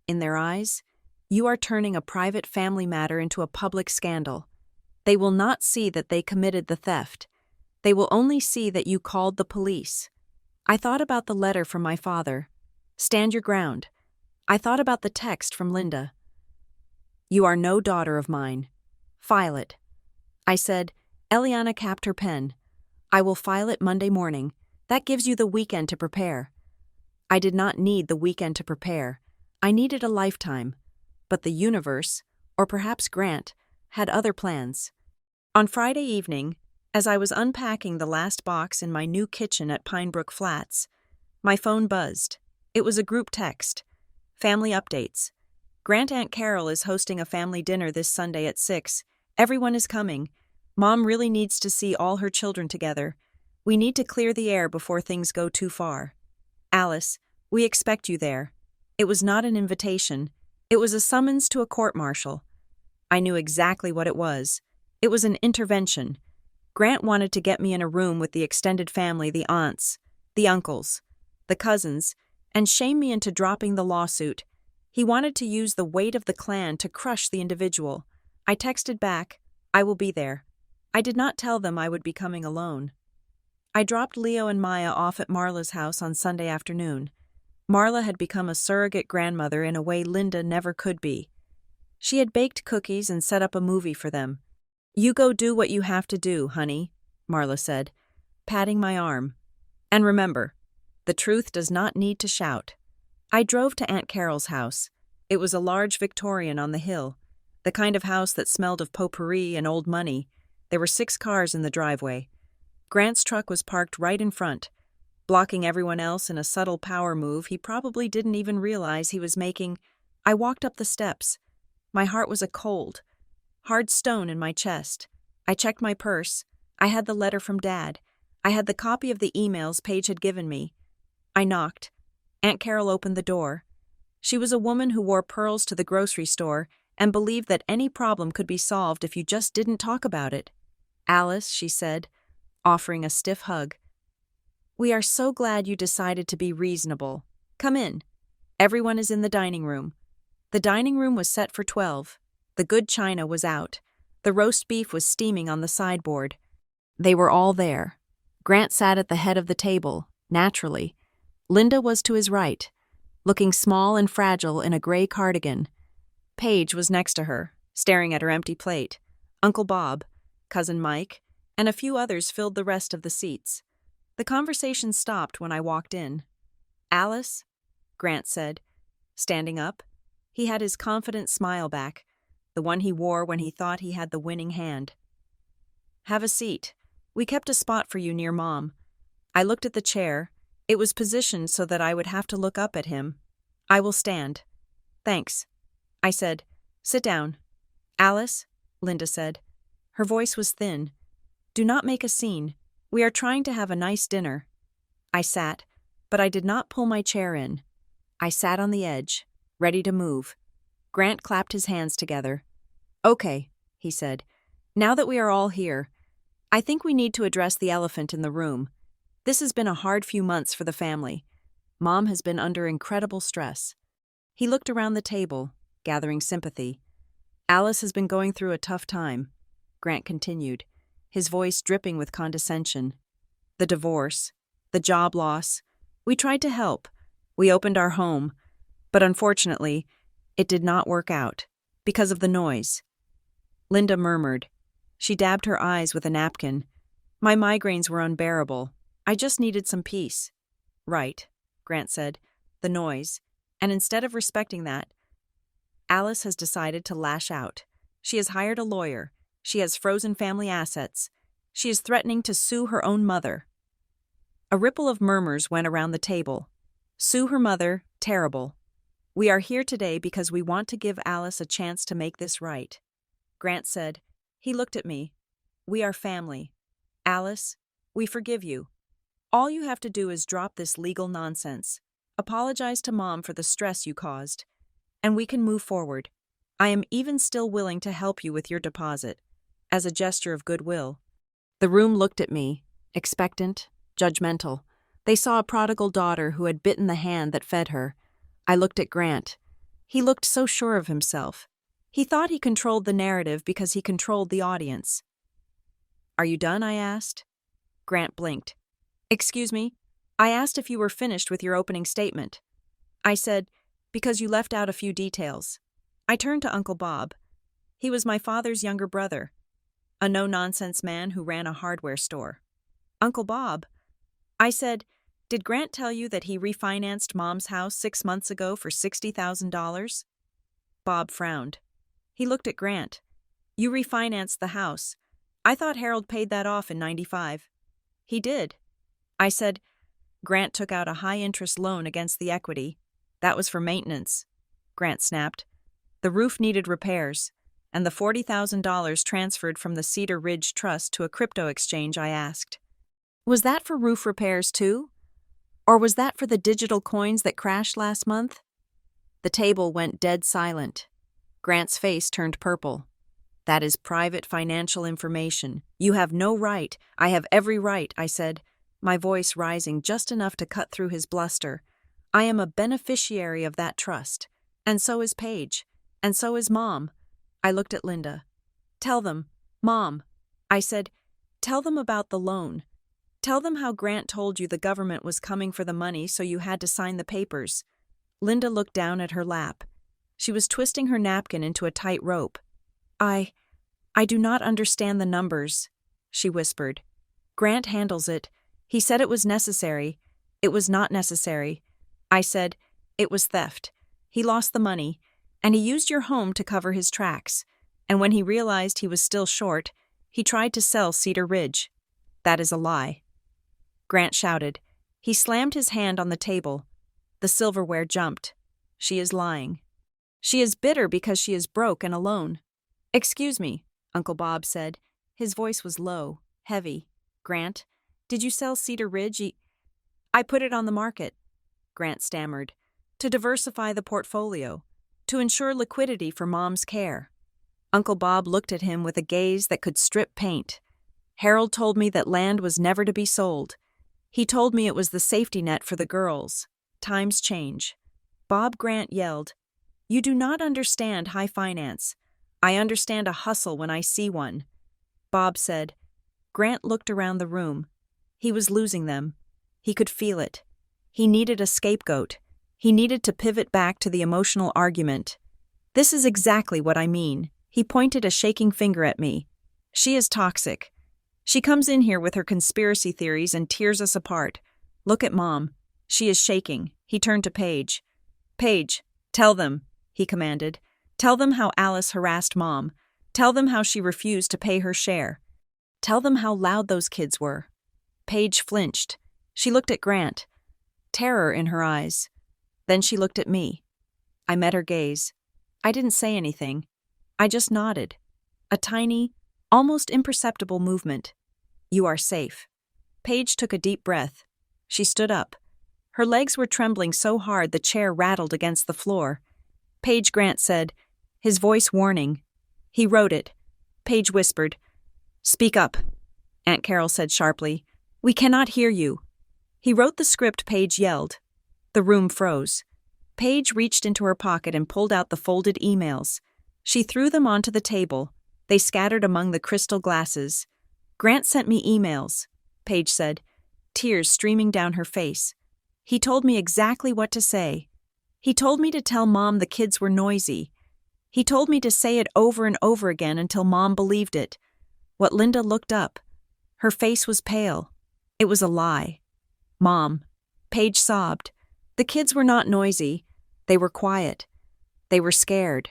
In their eyes, you are turning a private family matter into a public scandal. They will not see that they committed the theft. They will only see that you called the police. I thought about the letter from my father. Stand your ground. I thought about the text from Linda. You are no daughter of mine. File it. I said. Eliana capped her pen. I will file it Monday morning. That gives you the weekend to prepare. I did not need the weekend to prepare. I needed a lifetime. But the universe, or perhaps Grant, had other plans. On Friday evening, as I was unpacking the last box in my new kitchen at Pinebrook Flats, my phone buzzed. It was a group text. Family updates. Grant Aunt Carol is hosting a family dinner this Sunday at 6. Everyone is coming. Mom really needs to see all her children together. We need to clear the air before things go too far. Alice, we expect you there. It was not an invitation. It was a summons to a court-martial. I knew exactly what it was. It was an intervention. Grant wanted to get me in a room with the extended family, the aunts, the uncles, the cousins, and shame me into dropping the lawsuit. He wanted to use the weight of the clan to crush the individual. I texted back, I will be there. I did not tell them I would be coming alone. I dropped Leo and Maya off at Marla's house on Sunday afternoon. Marla had become a surrogate grandmother in a way Linda never could be. She had baked cookies and set up a movie for them. You go do what you have to do, honey, Marla said, patting my arm. And remember, the truth does not need to shout. I drove to Aunt Carol's house. It was a large Victorian on the hill, the kind of house that smelled of potpourri and old money. There were 6 cars in the driveway. Grant's truck was parked right in front, blocking everyone else in a subtle power move he probably didn't even realize he was making. I walked up the steps. My heart was a cold, hard stone in my chest. I checked my purse. I had the letter from Dad. I had the copy of the emails Paige had given me. I knocked. Aunt Carol opened the door. She was a woman who wore pearls to the grocery store and believed that any problem could be solved if you just didn't talk about it. Alice, she said, offering a stiff hug. We are so glad you decided to be reasonable. Come in. Everyone is in the dining room. The dining room was set for 12. The good china was out. The roast beef was steaming on the sideboard. They were all there. Grant sat at the head of the table, naturally. Linda was to his right, looking small and fragile in a gray cardigan. Paige was next to her, staring at her empty plate. Uncle Bob, Cousin Mike, and a few others filled the rest of the seats. The conversation stopped when I walked in. Alice, Grant said, standing up. He had his confident smile back, the one he wore when he thought he had the winning hand. Have a seat. We kept a spot for you near Mom. I looked at the chair. It was positioned so that I would have to look up at him. I will stand. Thanks. I said, sit down. Alice, Linda said. Her voice was thin. Do not make a scene. We are trying to have a nice dinner. I sat, but I did not pull my chair in. I sat on the edge, ready to move. Grant clapped his hands together. Okay, he said. Now that we are all here, I think we need to address the elephant in the room. This has been a hard few months for the family. Mom has been under incredible stress. He looked around the table, gathering sympathy. Alice has been going through a tough time, Grant continued, his voice dripping with condescension. The divorce, the job loss. We tried to help. We opened our home, but unfortunately, it did not work out, because of the noise. Linda murmured. She dabbed her eyes with a napkin. My migraines were unbearable. I just needed some peace. Right, Grant said. The noise. And instead of respecting that, Alice has decided to lash out. She has hired a lawyer. She has frozen family assets. She is threatening to sue her own mother. A ripple of murmurs went around the table. Sue her mother, terrible. We are here today because we want to give Alice a chance to make this right. Grant said. He looked at me. We are family. Alice, we forgive you. All you have to do is drop this legal nonsense. Apologize to Mom for the stress you caused. And we can move forward. I am even still willing to help you with your deposit, as a gesture of goodwill. The room looked at me, expectant, judgmental. They saw a prodigal daughter who had bitten the hand that fed her. I looked at Grant. He looked so sure of himself. He thought he controlled the narrative because he controlled the audience. Are you done? I asked. Grant blinked. Excuse me? I asked if you were finished with your opening statement. I said, because you left out a few details. I turned to Uncle Bob. He was my father's younger brother, a no-nonsense man who ran a hardware store. Uncle Bob, I said, did Grant tell you that he refinanced Mom's house 6 months ago for $60,000? Bob frowned. He looked at Grant. You refinanced the house. I thought Harold paid that off in '95. He did. I said, Grant took out a high-interest loan against the equity. That was for maintenance. Grant snapped. The roof needed repairs, and the $40,000 transferred from the Cedar Ridge Trust to a crypto exchange, I asked. Was that for roof repairs too? Or was that for the digital coins that crashed last month? The table went dead silent. Grant's face turned purple. That is private financial information. You have no right. I have every right, I said, my voice rising just enough to cut through his bluster. I am a beneficiary of that trust. And so is Paige. And so is Mom. I looked at Linda. Tell them, Mom. I said, tell them about the loan. Tell them how Grant told you the government was coming for the money, so you had to sign the papers. Linda looked down at her lap. She was twisting her napkin into a tight rope. I do not understand the numbers, she whispered. Grant handles it. He said it was necessary. It was not necessary. I said, it was theft. He lost the money, and he used your home to cover his tracks. And when he realized he was still short, he tried to sell Cedar Ridge. That is a lie. Grant shouted. He slammed his hand on the table. The silverware jumped. She is lying. She is bitter because she is broke and alone. Excuse me, Uncle Bob said. His voice was low, heavy. Grant, did you sell Cedar Ridge? I put it on the market, Grant stammered, to diversify the portfolio, to ensure liquidity for Mom's care. Uncle Bob looked at him with a gaze that could strip paint. Harold told me that land was never to be sold. He told me it was the safety net for the girls. Times change. Bob Grant yelled, You do not understand high finance. I understand a hustle when I see one. Bob said. Grant looked around the room. He was losing them. He could feel it. He needed a scapegoat. He needed to pivot back to the emotional argument. This is exactly what I mean. He pointed a shaking finger at me. She is toxic. She comes in here with her conspiracy theories and tears us apart. Look at Mom. She is shaking. He turned to Paige. Paige, tell them, he commanded. Tell them how Alice harassed Mom. Tell them how she refused to pay her share. Tell them how loud those kids were. Paige flinched. She looked at Grant. Terror in her eyes. Then she looked at me. I met her gaze. I didn't say anything. I just nodded. A tiny, almost imperceptible movement. You are safe. Paige took a deep breath. She stood up. Her legs were trembling so hard the chair rattled against the floor. Paige, Grant said, his voice warning. He wrote it. Paige whispered. Speak up, Aunt Carol said sharply. We cannot hear you. He wrote the script, Paige yelled. The room froze. Paige reached into her pocket and pulled out the folded emails. She threw them onto the table. They scattered among the crystal glasses. Grant sent me emails, Paige said, tears streaming down her face. He told me exactly what to say. He told me to tell Mom the kids were noisy. He told me to say it over and over again until Mom believed it. What Linda looked up. Her face was pale. It was a lie. Mom. Paige sobbed. The kids were not noisy. They were quiet. They were scared.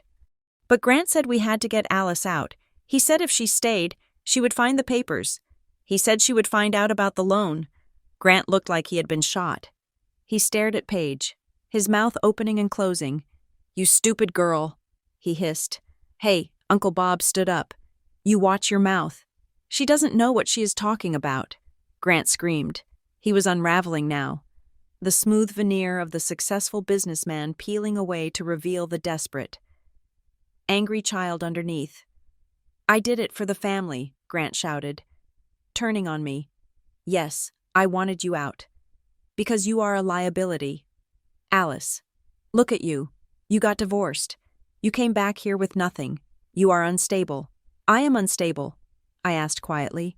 But Grant said we had to get Alice out. He said if she stayed, she would find the papers. He said she would find out about the loan. Grant looked like he had been shot. He stared at Paige, his mouth opening and closing. You stupid girl, he hissed. Hey, Uncle Bob stood up. You watch your mouth. She doesn't know what she is talking about. Grant screamed. He was unraveling now. The smooth veneer of the successful businessman peeling away to reveal the desperate, angry child underneath. I did it for the family, Grant shouted, turning on me. Yes, I wanted you out. Because you are a liability. Alice, look at you. You got divorced. You came back here with nothing. You are unstable. I am unstable, I asked quietly.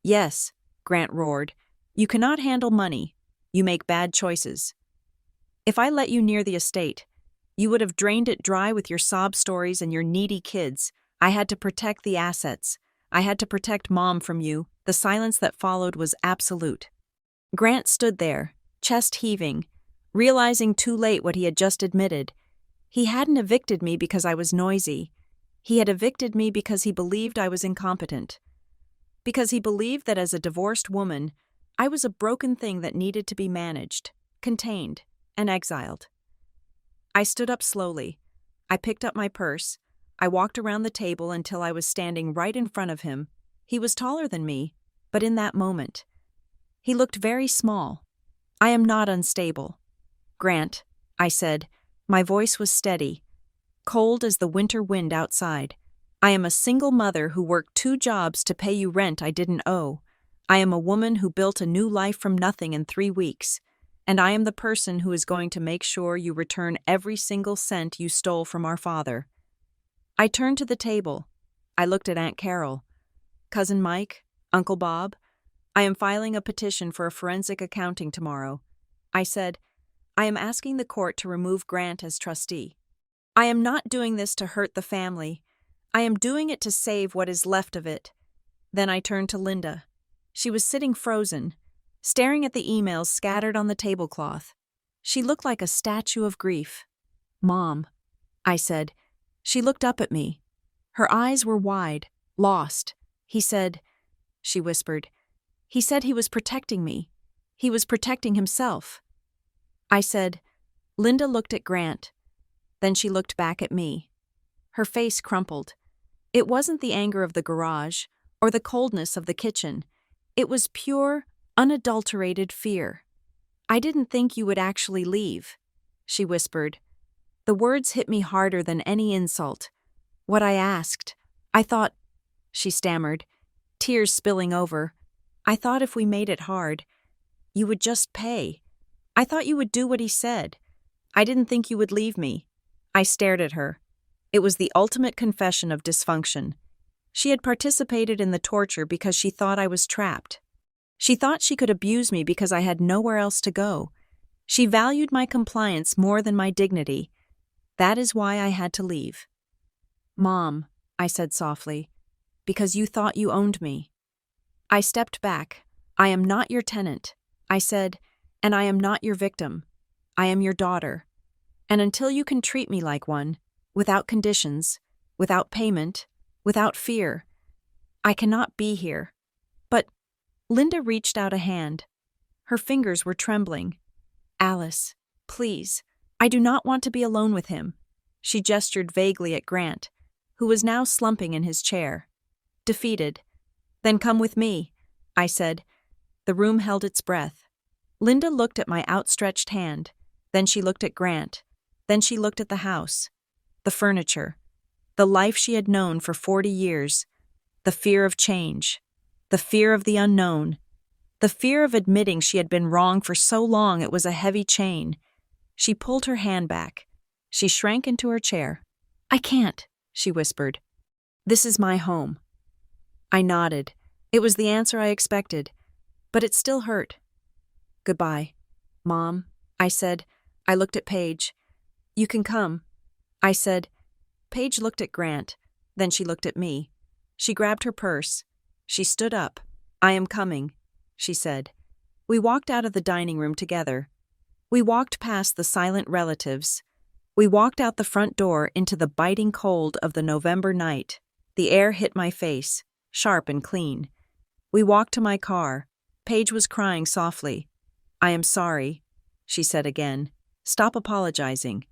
Yes, Grant roared. You cannot handle money. You make bad choices. If I let you near the estate, you would have drained it dry with your sob stories and your needy kids. I had to protect the assets. I had to protect Mom from you. The silence that followed was absolute. Grant stood there, chest heaving, realizing too late what he had just admitted. He hadn't evicted me because I was noisy. He had evicted me because he believed I was incompetent. Because he believed that as a divorced woman, I was a broken thing that needed to be managed, contained, and exiled. I stood up slowly. I picked up my purse. I walked around the table until I was standing right in front of him. He was taller than me, but in that moment, he looked very small. I am not unstable. Grant, I said. My voice was steady, cold as the winter wind outside. I am a single mother who worked 2 jobs to pay you rent I didn't owe. I am a woman who built a new life from nothing in 3 weeks. And I am the person who is going to make sure you return every single cent you stole from our father. I turned to the table. I looked at Aunt Carol. Cousin Mike, Uncle Bob, I am filing a petition for a forensic accounting tomorrow. I said, I am asking the court to remove Grant as trustee. I am not doing this to hurt the family. I am doing it to save what is left of it. Then I turned to Linda. She was sitting frozen, staring at the emails scattered on the tablecloth. She looked like a statue of grief. Mom, I said. She looked up at me. Her eyes were wide, lost. She whispered, he said he was protecting me. He was protecting himself. I said, Linda looked at Grant. Then she looked back at me. Her face crumpled. It wasn't the anger of the garage or the coldness of the kitchen. It was pure, unadulterated fear. I didn't think you would actually leave, she whispered. The words hit me harder than any insult. What I asked, I thought, she stammered, tears spilling over. I thought if we made it hard, you would just pay. I thought you would do what he said. I didn't think you would leave me. I stared at her. It was the ultimate confession of dysfunction. She had participated in the torture because she thought I was trapped. She thought she could abuse me because I had nowhere else to go. She valued my compliance more than my dignity. That is why I had to leave. Mom, I said softly, because you thought you owned me. I stepped back. I am not your tenant, I said, and I am not your victim. I am your daughter. And until you can treat me like one, without conditions, without payment, without fear, I cannot be here. But Linda reached out a hand. Her fingers were trembling. Alice, please, I do not want to be alone with him. She gestured vaguely at Grant, who was now slumping in his chair. Defeated. Then come with me, I said. The room held its breath. Linda looked at my outstretched hand. Then she looked at Grant. Then she looked at the house, the furniture, the life she had known for 40 years, the fear of change, the fear of the unknown, the fear of admitting she had been wrong for so long it was a heavy chain. She pulled her hand back. She shrank into her chair. I can't, she whispered. This is my home. I nodded. It was the answer I expected, but it still hurt. Goodbye, Mom, I said. I looked at Paige. You can come, I said. Paige looked at Grant. Then she looked at me. She grabbed her purse. She stood up. I am coming, she said. We walked out of the dining room together. We walked past the silent relatives. We walked out the front door into the biting cold of the November night. The air hit my face, sharp and clean. We walked to my car. Paige was crying softly. I am sorry, she said again. Stop apologizing.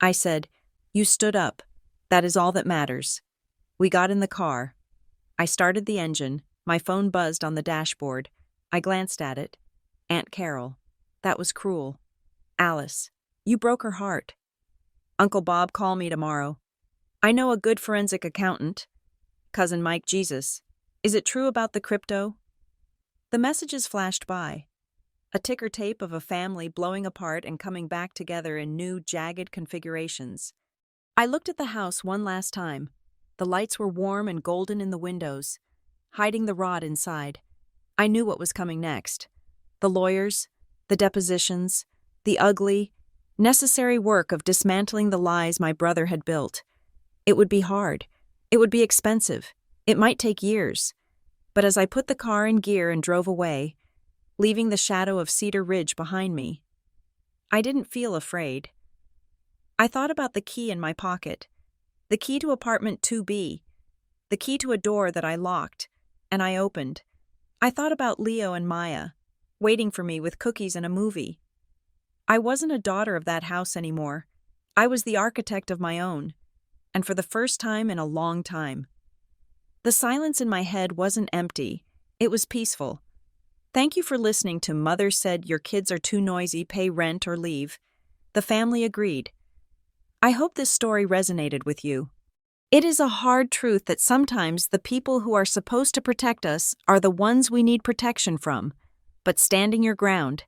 I said, you stood up. That is all that matters. We got in the car. I started the engine. My phone buzzed on the dashboard. I glanced at it. Aunt Carol. That was cruel. Alice. You broke her heart. Uncle Bob, call me tomorrow. I know a good forensic accountant. Cousin Mike, Jesus. Is it true about the crypto? The messages flashed by. A ticker tape of a family blowing apart and coming back together in new, jagged configurations. I looked at the house one last time. The lights were warm and golden in the windows, hiding the rot inside. I knew what was coming next. The lawyers, the depositions, the ugly, necessary work of dismantling the lies my brother had built. It would be hard. It would be expensive. It might take years. But as I put the car in gear and drove away, leaving the shadow of Cedar Ridge behind me, I didn't feel afraid. I thought about the key in my pocket. the key to apartment 2B, the key to a door that I locked, and I opened. I thought about Leo and Maya, waiting for me with cookies and a movie. I wasn't a daughter of that house anymore. I was the architect of my own, and for the first time in a long time. The silence in my head wasn't empty, it was peaceful. Thank you for listening to Mother Said Your Kids Are Too Noisy, Pay Rent or Leave. The family agreed. I hope this story resonated with you. It is a hard truth that sometimes the people who are supposed to protect us are the ones we need protection from. But standing your ground,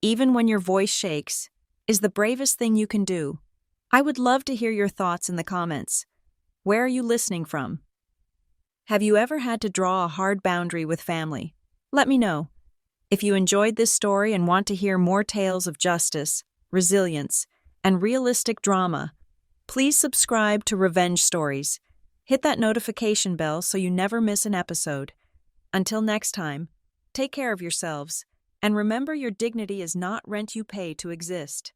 even when your voice shakes, is the bravest thing you can do. I would love to hear your thoughts in the comments. Where are you listening from? Have you ever had to draw a hard boundary with family? Let me know. If you enjoyed this story and want to hear more tales of justice, resilience, and realistic drama, please subscribe to Revenge Stories. Hit that notification bell so you never miss an episode. Until next time, take care of yourselves, and remember your dignity is not rent you pay to exist.